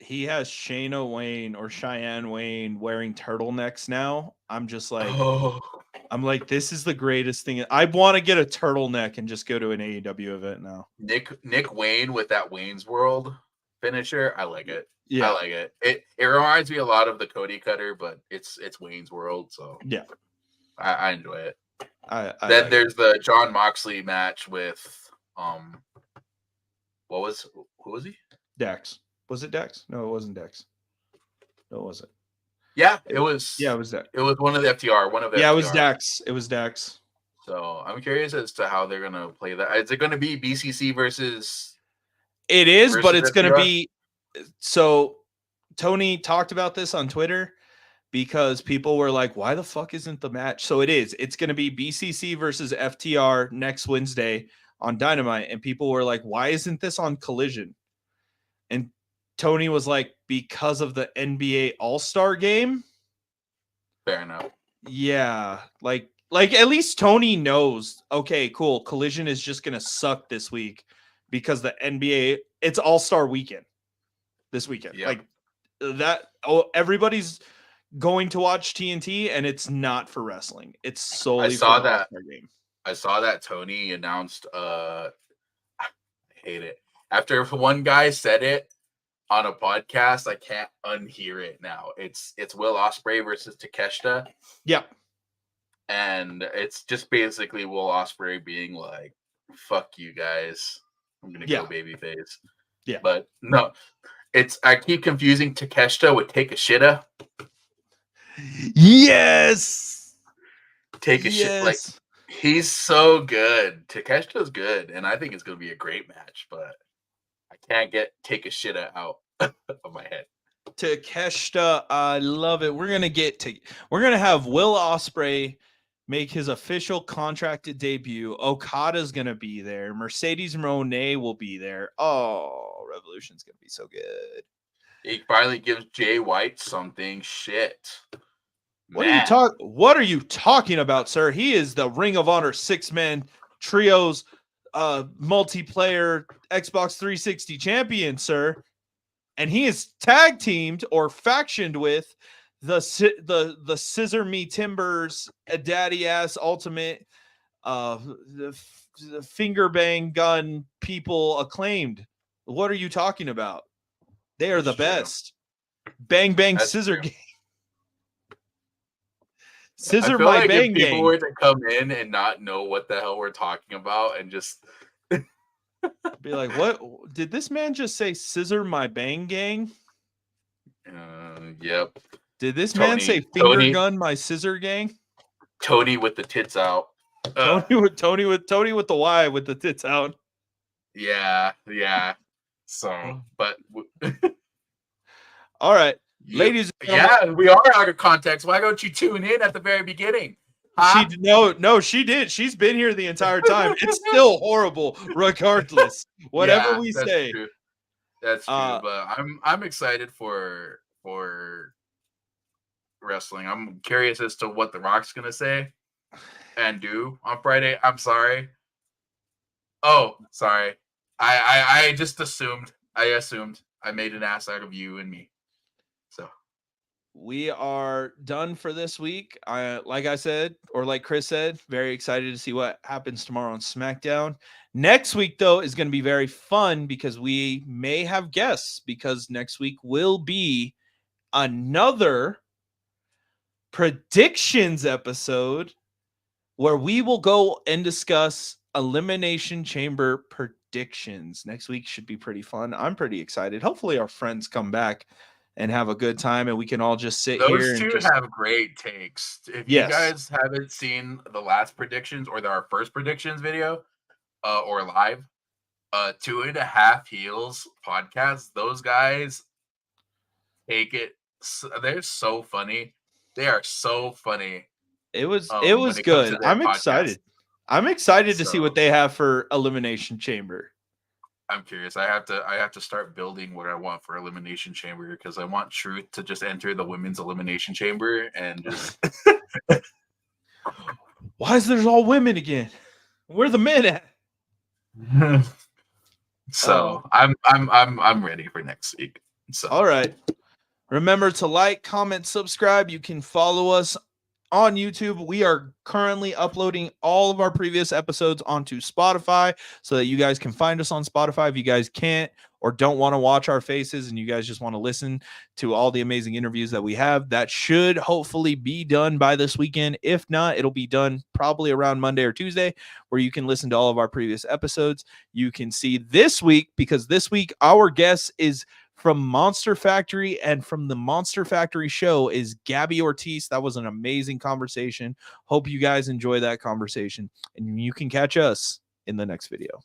he has Shayna Wayne or Cheyenne Wayne wearing turtlenecks now. I'm just like, I'm like, this is the greatest thing. I want to get a turtleneck and just go to an AEW event now. Nick Wayne with that Wayne's World finisher, I like it. Yeah, I like it. It reminds me a lot of the Cody Cutter, but it's Wayne's World, so yeah, I enjoy it. Then there's the John Moxley match with who was he? Dax. Was it Dax? No, it wasn't Dax. No, it wasn't. Yeah, it was. Yeah, it was Dax. It was one of the FTR. One of the Yeah, FTR. it was Dax. It was Dax. So I'm curious as to how they're gonna play that. Is it gonna be BCC versus? It is, but it's going to FTR? be. So Tony talked about this on Twitter because people were like, "Why the fuck isn't the match?" So it is. It's going to be BCC versus FTR next Wednesday on Dynamite, and people were like, "Why isn't this on Collision?" And Tony was like, "Because of the NBA All-Star game." Fair enough. Yeah, like at least Tony knows. Okay, cool. Collision is just gonna suck this week because the NBA it's All-Star weekend this weekend. Yeah. Like that. Oh, everybody's going to watch TNT, and it's not for wrestling. It's solely saw for the that. All-Star game. I saw that Tony announced. I hate it. After one guy said it on a podcast, I can't unhear it now. It's Will Ospreay versus Takeshita. Yeah. And it's just basically Will Ospreay being like, "Fuck you guys, I'm gonna go babyface." Yeah, but no, I keep confusing Takeshita with Takeshita. Yes, Take a shit. Like he's so good. Takeshita's good, and I think it's gonna be a great match. But I can't get Take a Shita out of my head. Takeshita, I love it. We're gonna have Will Ospreay make his official contracted debut. Okada's gonna be there. Mercedes Moné will be there. Oh, Revolution's gonna be so good. He finally gives Jay White something. Shit. What are you talking about, sir? He is the Ring of Honor 6-man trios multiplayer Xbox 360 champion, sir. And he is tag teamed or factioned with the Scissor Me Timbers, a daddy ass ultimate, the finger bang gun people acclaimed. What are you talking about? They are the best. Bang bang scissor gang. Scissor my like bang if people gang. were to come in and not know what the hell we're talking about and just be like, what did this man just say? Scissor my bang gang? Yep. Did this man say finger gun my scissor gang? Tony with the tits out. Tony with the Y with the tits out. Yeah. So, but all right, ladies. Yeah, we are out of context. Why don't you tune in at the very beginning? Huh? She did. She's been here the entire time. It's still horrible, regardless. Whatever we say. True. That's true. But I'm excited for wrestling. I'm curious as to what The Rock's gonna say and do on Friday. I'm sorry. Oh, sorry. I just assumed. I made an ass out of you and me. So we are done for this week. Like I said, or like Chris said, very excited to see what happens tomorrow on SmackDown. Next week, though, is going to be very fun because we may have guests, because next week will be another predictions episode where we will go and discuss Elimination Chamber predictions. Next week should be pretty fun. I'm pretty excited. Hopefully our friends come back and have a good time, and we can all just sit here. Those two have great takes. If you guys haven't seen the last predictions or our first predictions video or live, 2.5 Heels podcast, those guys take it. They're so funny. They are so funny. It was good. I'm excited. I'm excited to see what they have for Elimination Chamber. I'm curious. I have to start building what I want for Elimination Chamber, because I want Truth to just enter the women's Elimination Chamber and just. Why is there all women again? Where the men at? So I'm ready for next week. So all right. Remember to like, comment, subscribe. You can follow us on YouTube. We are currently uploading all of our previous episodes onto Spotify so that you guys can find us on Spotify if you guys can't, or don't want to watch our faces and you guys just want to listen to all the amazing interviews that we have, that should hopefully be done by this weekend. If not, it'll be done probably around Monday or Tuesday, where you can listen to all of our previous episodes. You can see this week, because this week our guest is from Monster Factory, and from the Monster Factory show is Gabby Ortiz. That was an amazing conversation. Hope you guys enjoy that conversation, and you can catch us in the next video.